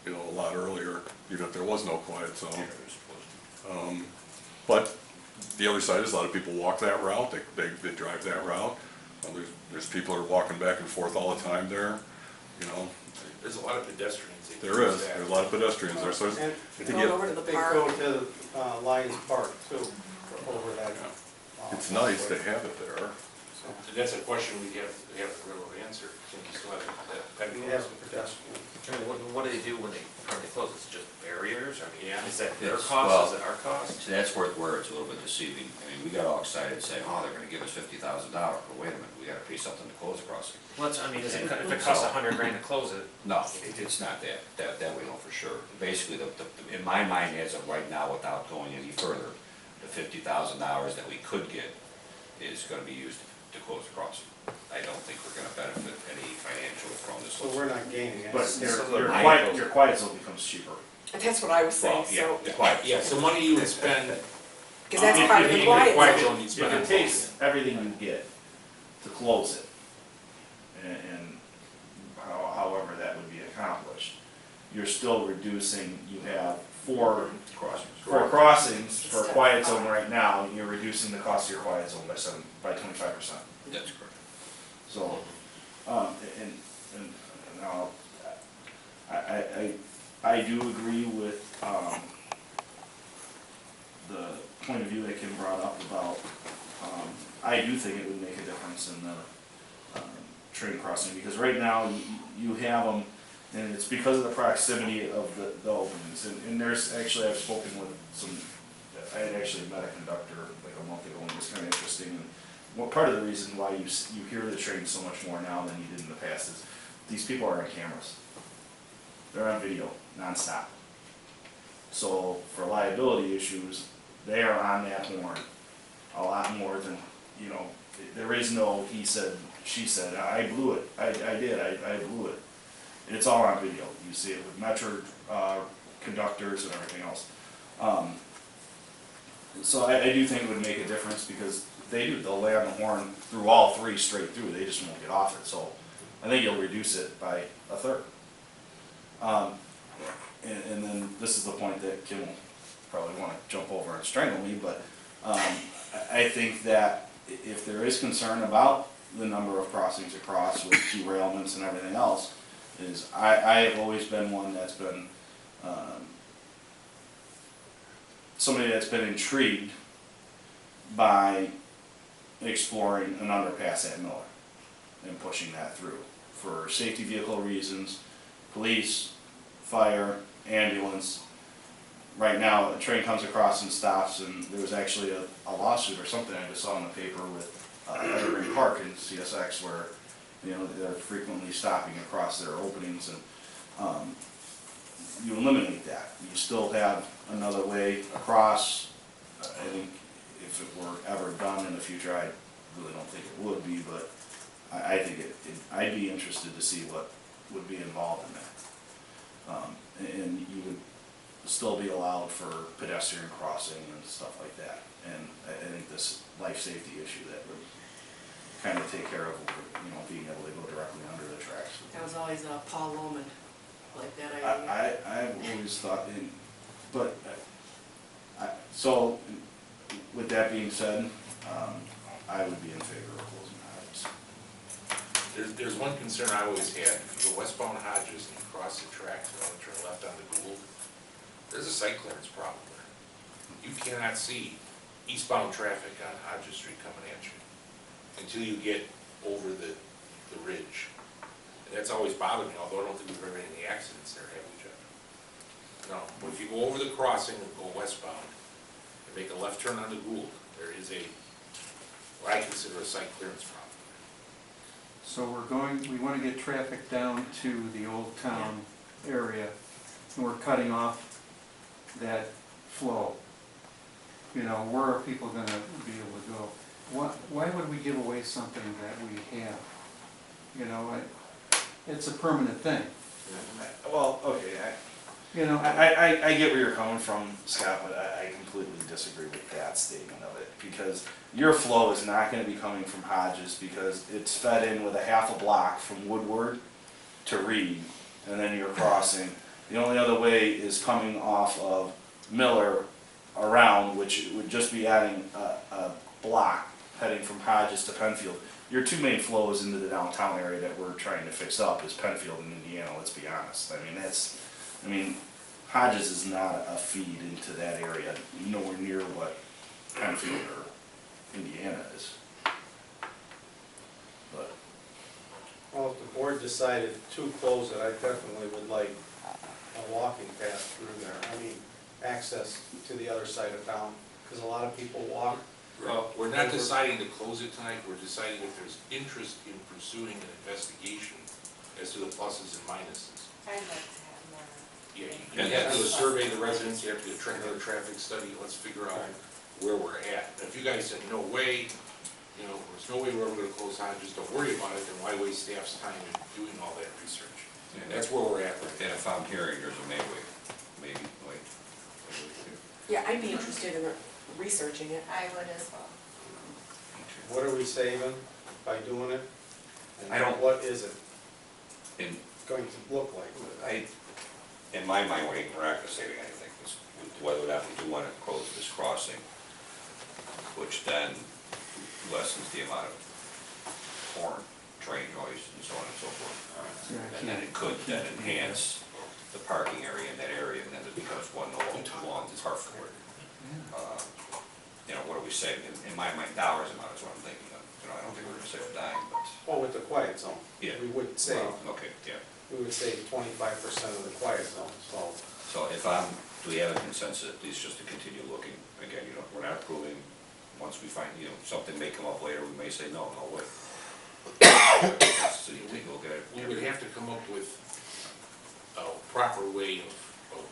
you know, a lot earlier, even if there was no quiet zone. But the other side is a lot of people walk that route, they drive that route. There's people who are walking back and forth all the time there, you know. There's a lot of pedestrians. that There use is, that. there's a lot of pedestrians there, so And I think Going over to the they park. go to Lions Park too, for over that. it's nice to have it there. So, And that's a question we have to really answer, since you still have that. we have some pedestrians. I mean, what do they do when they close? It's just barriers? I mean, Yeah. is that their It's- cost, well, is it our cost? So that's where it's a little bit deceiving. I mean, we got all excited saying, oh, they're gonna give us $50,000, but wait a minute, we gotta pay something to close the crossing. Well, I mean, if it costs $100,000 to close it, No, it's not that we know for sure. Basically, in my mind, as of right now, without going any further, the $50,000 that we could get is gonna be used to close the crossing. I don't think we're gonna benefit any financial from this. So we're not gaining it. But So your the- quiet zone becomes cheaper. And that's what I was saying, Well, yeah, so, the quiet. Yeah, so money you would spend. because that's If part of you the get a quiet zone. zone, you'd If spend it on takes everything you get to close it, and however that would be accomplished, you're still reducing, you have four crossings for a quiet zone right now, you're reducing the cost of your quiet zone by 25%. That's correct. So, and now, I do agree with, the point of view that Kim brought up about, I do think it would make a difference in the, train crossing, because right now, you have them, And it's because of the proximity of the openings, and there's, actually, I've spoken with some, I had actually met a conductor like a month ago, and it was kinda interesting, and what part of the reason why you hear the train so much more now than you did in the past is, these people are on cameras. They're on video, nonstop. So, for liability issues, they are on that horn a lot more than, you know, there is no he said, she said, I blew it, I did, I blew it. It's all on video. You see it with Metro conductors and everything else. So I do think it would make a difference because they'll lay on the horn through all three straight through. They just won't get off it. So I think you'll reduce it by a third. And then this is the point that Kim will probably want to jump over and strangle me, but I think that if there is concern about the number of crossings across with derailments and everything else, is I have always been one that's been somebody that's been intrigued by exploring an underpass at Miller and pushing that through for safety vehicle reasons, police, fire, ambulance. Right now, a train comes across and stops, and there was actually a lawsuit or something I just saw in the paper with Evergreen Park in CSX where, you know, they're frequently stopping across their openings, and you eliminate that. You still have another way across. I think if it were ever done in the future, I really don't think it would be, but I think I'd be interested to see what would be involved in that. And you would still be allowed for pedestrian crossing and stuff like that. And I think this life safety issue that would kind of take care of, you know, being able to go directly under the tracks. That was always Paul Loman, like that idea. I've always thought, but, so, with that being said, I would be in favor of closing Hodges. There's one concern I always had. If you go westbound Hodges and you cross the tracks and turn left onto Gould, there's a site clearance problem there. You cannot see eastbound traffic on Hodges Street coming at you until you get over the ridge. And that's always bothered me, although I don't think we've ever had any accidents there, have we, Jeff? No, but if you go over the crossing and go westbound and make a left turn onto Gould, there is what I consider a site clearance problem. So we want to get traffic down to the old town area, and we're cutting off that flow. You know, where are people going to be able to go? Why would we give away something that we have? You know, it's a permanent thing. Well, okay, You know, I get where you're coming from, Scott, but I completely disagree with that statement of it, because your flow is not gonna be coming from Hodges, because it's fed in with a half a block from Woodward to Reed, and then you're crossing. The only other way is coming off of Miller around, which would just be adding a block heading from Hodges to Penfield. Your two main flows into the downtown area that we're trying to fix up is Penfield and Indiana, let's be honest. I mean, Hodges is not a feed into that area, nowhere near what Penfield or Indiana is. But Well, if the board decided to close it, I definitely would like a walking path through there. I mean, access to the other side of town, because a lot of people walk. Well, we're not deciding to close it tonight, we're deciding if there's interest in pursuing an investigation as to the pluses and minuses. I'd like to have more. Yeah, you have to survey the residents, you have to do another traffic study, let's figure out where we're at. And if you guys said, no way, you know, there's no way we're ever gonna close Hodges, don't worry about it, then why waste staff's time in doing all that research? And that's where we're at right And now. if I'm hearing there's a maybe, wait. Yeah, I'd be interested in researching it. I would as well. What are we saving by doing it? And I don't- what is it In, going to look like? in my mind, we're not gonna save anything, whether or not we do wanna close this crossing, which then lessens the amount of horn, train noise, and so on and so forth. And then it could then enhance the parking area in that area, and then it becomes one no long to park for. You know, what are we saving? In my mind, dollars amount is what I'm thinking of. You know, I don't think we're gonna save a dime, but. Well, with the quiet zone. Yeah. We would save. Well, okay, yeah. we would say 25% of the quiet zone, so. So do we have a consensus, at least just to continue looking? Again, we're not approving, once we find, something may come up later, we may say, no, wait. So you take a look at it. We would have to come up with a proper way of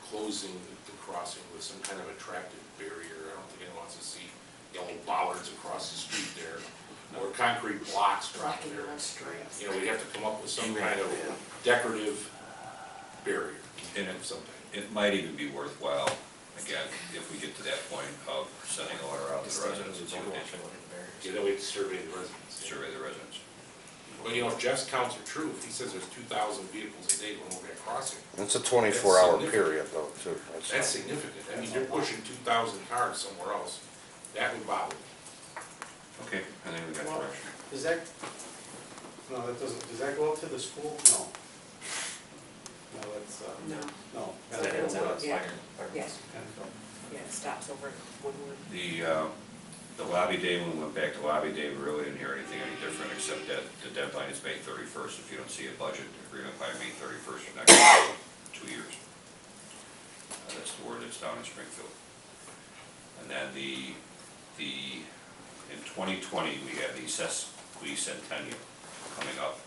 closing the crossing with some kind of attractive barrier. I don't think anyone wants to see yellow bollards across the street there, or concrete blocks around Blocking there. our streets. We have to come up with some kind of decorative barrier And of some type. it might even be worthwhile, again, if we get to that point of sending a letter out to the residents and see what they think. Yeah, then we have to survey the residents. Survey the residents. Well, if Jeff's counts are true, if he says there's 2,000 vehicles a day going over that crossing, It's a 24-hour significant. period though, too. that's significant. I mean, you're pushing 2,000 cars somewhere else. That would bother me. Okay, I think we got direction. Does that, no, that doesn't, does that go up to the school? No. No, that's, No, no. That ends out Yeah. fire. yes, yeah, it stops over at Woodward. The lobby day, when we went back to lobby day, we really didn't hear anything any different, except that the deadline is May 31st. If you don't see a budget agreement by May 31st, you're not going to go 2 years. That's the word that's down in Springfield. And then in 2020, we have the sesquicentennial coming up.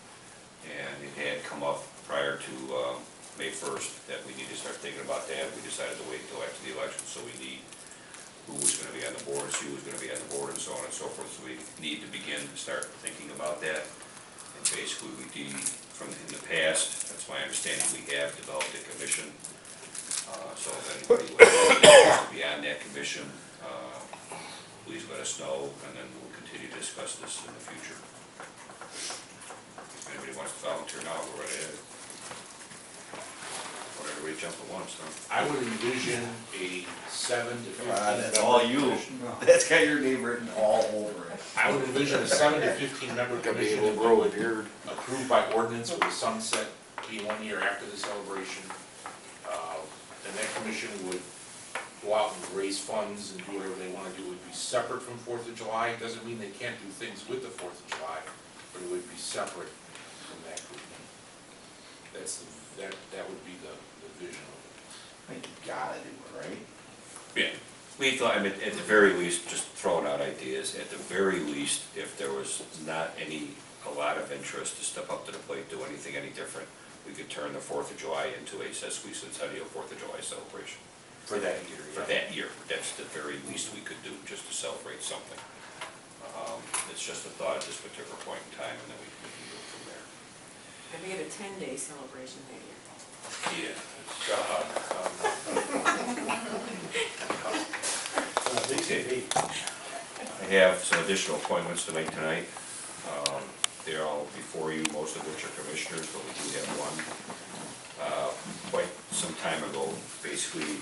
And it had come up prior to May 1st that we need to start thinking about that. We decided to wait until after the election, so we need who was going to be on the board, see who's going to be on the board, and so on and so forth. So we need to begin to start thinking about that. And basically, in the past, that's my understanding, we have developed a commission. So if anybody would like to be on that commission, please let us know, and then we'll continue to discuss this in the future. If anybody wants to volunteer now, go right ahead. Whatever, we jump at once, huh? I would envision a 7 to 15. That's all you. That's got your name written all over it. I would envision a 7 to 15 member Gotta be commission able to that grow a would beard. approved by ordinance with a sunset be 1 year after the celebration. And that commission would go out and raise funds and do whatever they want to do. It would be separate from 4th of July. It doesn't mean they can't do things with the 4th of July, but it would be separate from that group. That would be the vision of it. I think you gotta do it, right? Yeah, we thought, at the very least, just throwing out ideas, at the very least, if there was not a lot of interest to step up to the plate, do anything any different, we could turn the 4th of July into a sesquicentennial 4th of July celebration. For that year, For that year, that's the very least we could do, just to celebrate something. It's just a thought at this particular point in time, and then we can go from there. And we had a 10-day celebration that year. Yeah. I have some additional appointments to make tonight. They're all before you, most of which are commissioners, but we do have one. Quite some time ago, basically,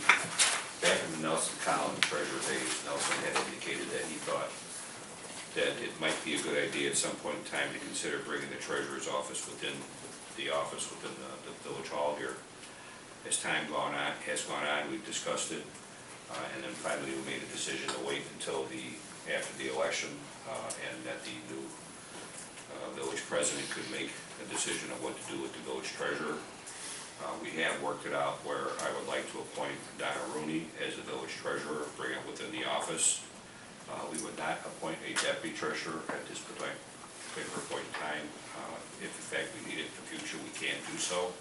back in the Nelson Collins treasurer days, Nelson had indicated that he thought that it might be a good idea at some point in time to consider bringing the treasurer's office within the village hall here. As time has gone on, we've discussed it, and then finally we made a decision to wait until after the election, and that the new village president could make a decision of what to do with the village treasurer. We have worked it out where I would like to appoint Donna Rooney as the village treasurer, bring it within the office. We would not appoint a deputy treasurer at this particular point in time. If in fact we need it in the future, we can do so.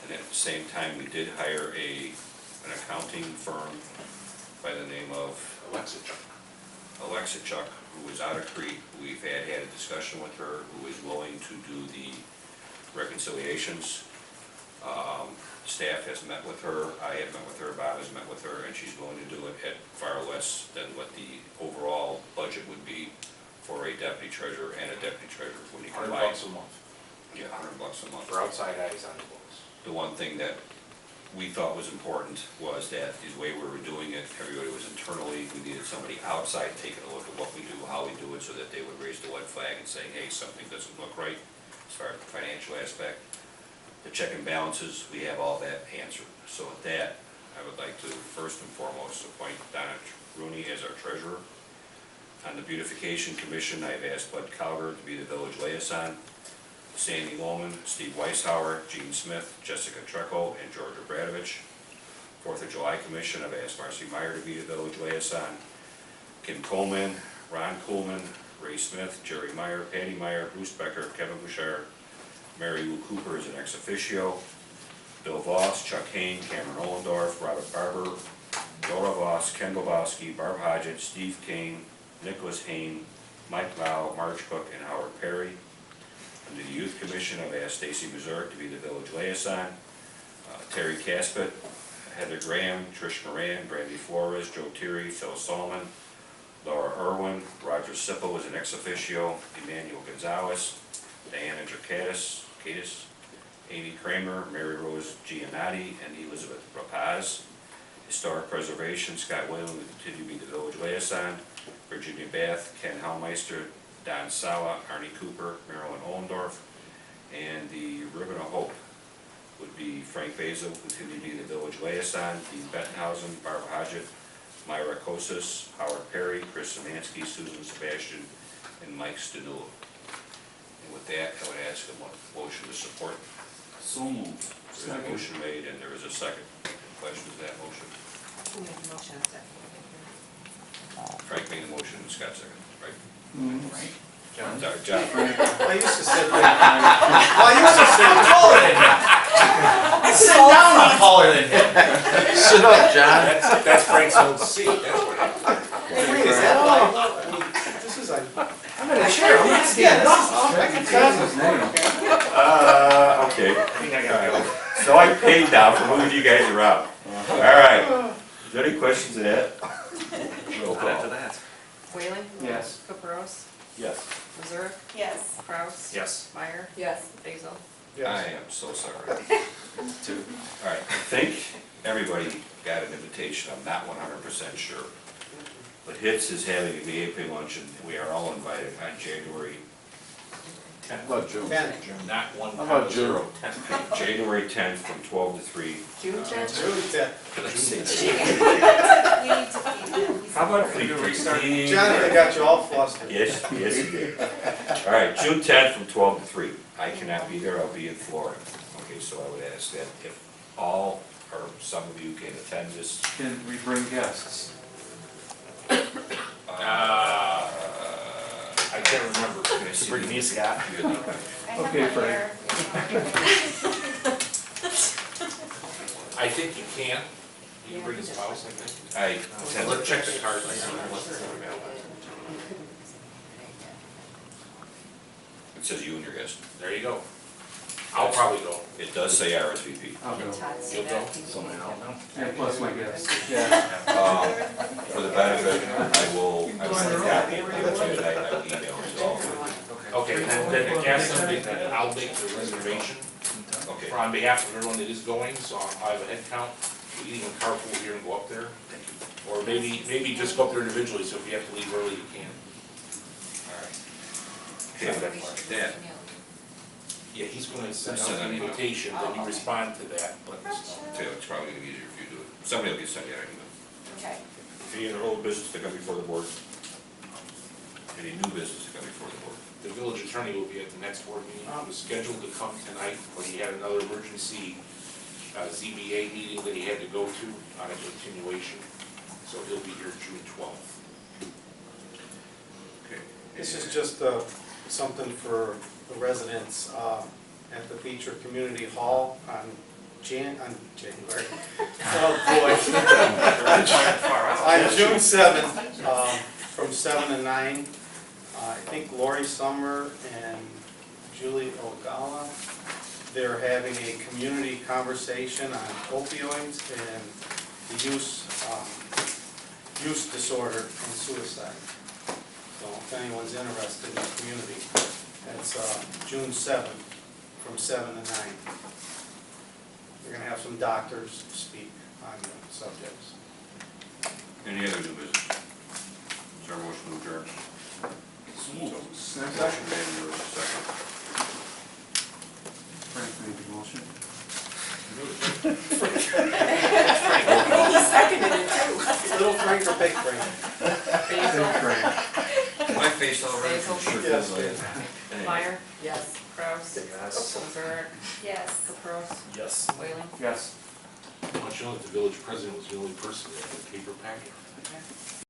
And at the same time, we did hire an accounting firm by the name of Alexa Chuck, who is out of Crete. We've had a discussion with her, who is willing to do the reconciliations. Staff has met with her, I have met with her, Bob has met with her, and she's willing to do it at far less than what the overall budget would be for a deputy treasurer and a deputy treasurer when you $100 combine. a month Yeah, $100 a month. for outside eyes on the books. The one thing that we thought was important was that the way we were doing it, everybody was internally, we needed somebody outside taking a look at what we do, how we do it, so that they would raise the red flag and say, hey, something doesn't look right as far as the financial aspect. The check and balances, we have all that answered. So with that, I would like to first and foremost appoint Donna Rooney as our treasurer. On the beautification commission, I've asked Bud Calver to be the village liaison. Sandy Lohman, Steve Weishauer, Gene Smith, Jessica Treco, and Georgia Bradovich. 4th of July Commission, I've asked Marcy Meyer to be the village liaison. Kim Coleman, Ron Coolman, Ray Smith, Jerry Meyer, Patty Meyer, Bruce Becker, Kevin Bouchard, Mary Lou Cooper is an ex officio. Bill Voss, Chuck Hain, Cameron Ollendorf, Robert Barber, Dora Voss, Ken Bobowski, Barb Hodgett, Steve Kane, Nicholas Hain, Mike Lau, Marge Cook, and Howard Perry. Under the Youth Commission, I've asked Stacy Mazurk to be the village liaison. Terry Caspit, Heather Graham, Trish Moran, Brandy Flores, Joe Terry, Phil Solomon, Laura Irwin, Roger Sipple is an ex officio, Emmanuel Gonzalez, Diana Jerkadis, Amy Kramer, Mary Rose Giannotti, and Elizabeth Rapaz. Historic Preservation, Scott Whalen will continue to be the village liaison. Virginia Bath, Ken Hallmeister, Don Sala, Arnie Cooper, Marilyn Ollendorf, and the Ribbon of Hope would be Frank Basil, continue to be the village liaison, Dean Bettenhausen, Barb Hodgett, Myra Kosis, Howard Perry, Chris Szymanski, Susan Sebastian, and Mike Stanula. And with that, I would ask a motion to support. So moved. There is a motion made and there is a second. Any questions to that motion? Who made the motion, is that? Frank made the motion and Scott second, right? Right. John. I used to sit there. I used to sit there. Sit down, I'm taller than him. Sit up, John. That's Frank's old seat, that's what happened. Wait, is that all? I mean, this is like. I'm in a chair, I'm not standing up. I can tell. Okay. I think I gotta go. So I paid now for moving you guys around. All right. Is there any questions to that? Roll call. Whalen? Yes. Caprows? Yes. Mazur? Yes. Kraus? Yes. Meyer? Yes. Basil? I am so sorry. All right, I think everybody got an invitation, I'm not 100% sure. But HITS is having a VAP luncheon, and we are all invited on January How about June? 10. Not one. How about June? January 10th from 12 to 3. June 10th? June 10th. We need to feed them. How about if we restart? Johnny, I got you all flustered. Yes, yes, you did. All right, June 10th from 12 to 3. I cannot be there, I'll be in Florida. Okay, so I would ask that if all or some of you can attend this. Can we bring guests? I can't remember. Bring me, Scott. I have Okay, my Frank. hair. I think you can. You can bring a spouse, I think. I Let's check the cards. It says you and your guest. There you go. I'll probably go. It does say RSVP. I'll go. You'll go? Somebody else know? And plus my guests. Yeah. For the benefit, I will send a copy of it tonight, I will email it to all of you. Okay, then ask them that I'll make the reservation Okay. on behalf of everyone that is going, so I have a head count. We can even carpool here and go up there. Or maybe just go up there individually, so if you have to leave early, you can. Okay, that, Yeah, he's gonna send out an invitation, then you respond to that, let us know. too, it's probably gonna be easier if you do it. Somebody will get sent out an email. Okay. Any other old business to come before the board? Any new business to come before the board? The village attorney will be at the next board meeting. He was scheduled to come tonight, but he had another emergency ZBA meeting that he had to go to on a continuation. So he'll be here June 12th. Okay. This is just something for the residents at the Beecher Community Hall on January. Oh, boy. On June 7th, from 7 to 9. I think Lori Summer and Julie Ogala, they're having a community conversation on opioids and the use disorder and suicide. So if anyone's interested in the community, that's June 7th from 7 to 9. We're going to have some doctors speak on the subjects. Any other new business? Is there a motion to adjourn? Second. Motion made, and there was a second. Frank made the motion. He seconded it too. Little Frank or big Frank? Basil? My face already. Basil? Yes. Meyer? Yes. Kraus? Yes. Zurich. Yes. Caprows. Yes. Whaling. Yes. I want you to know that the village president was the only person that had a paper packet. Okay.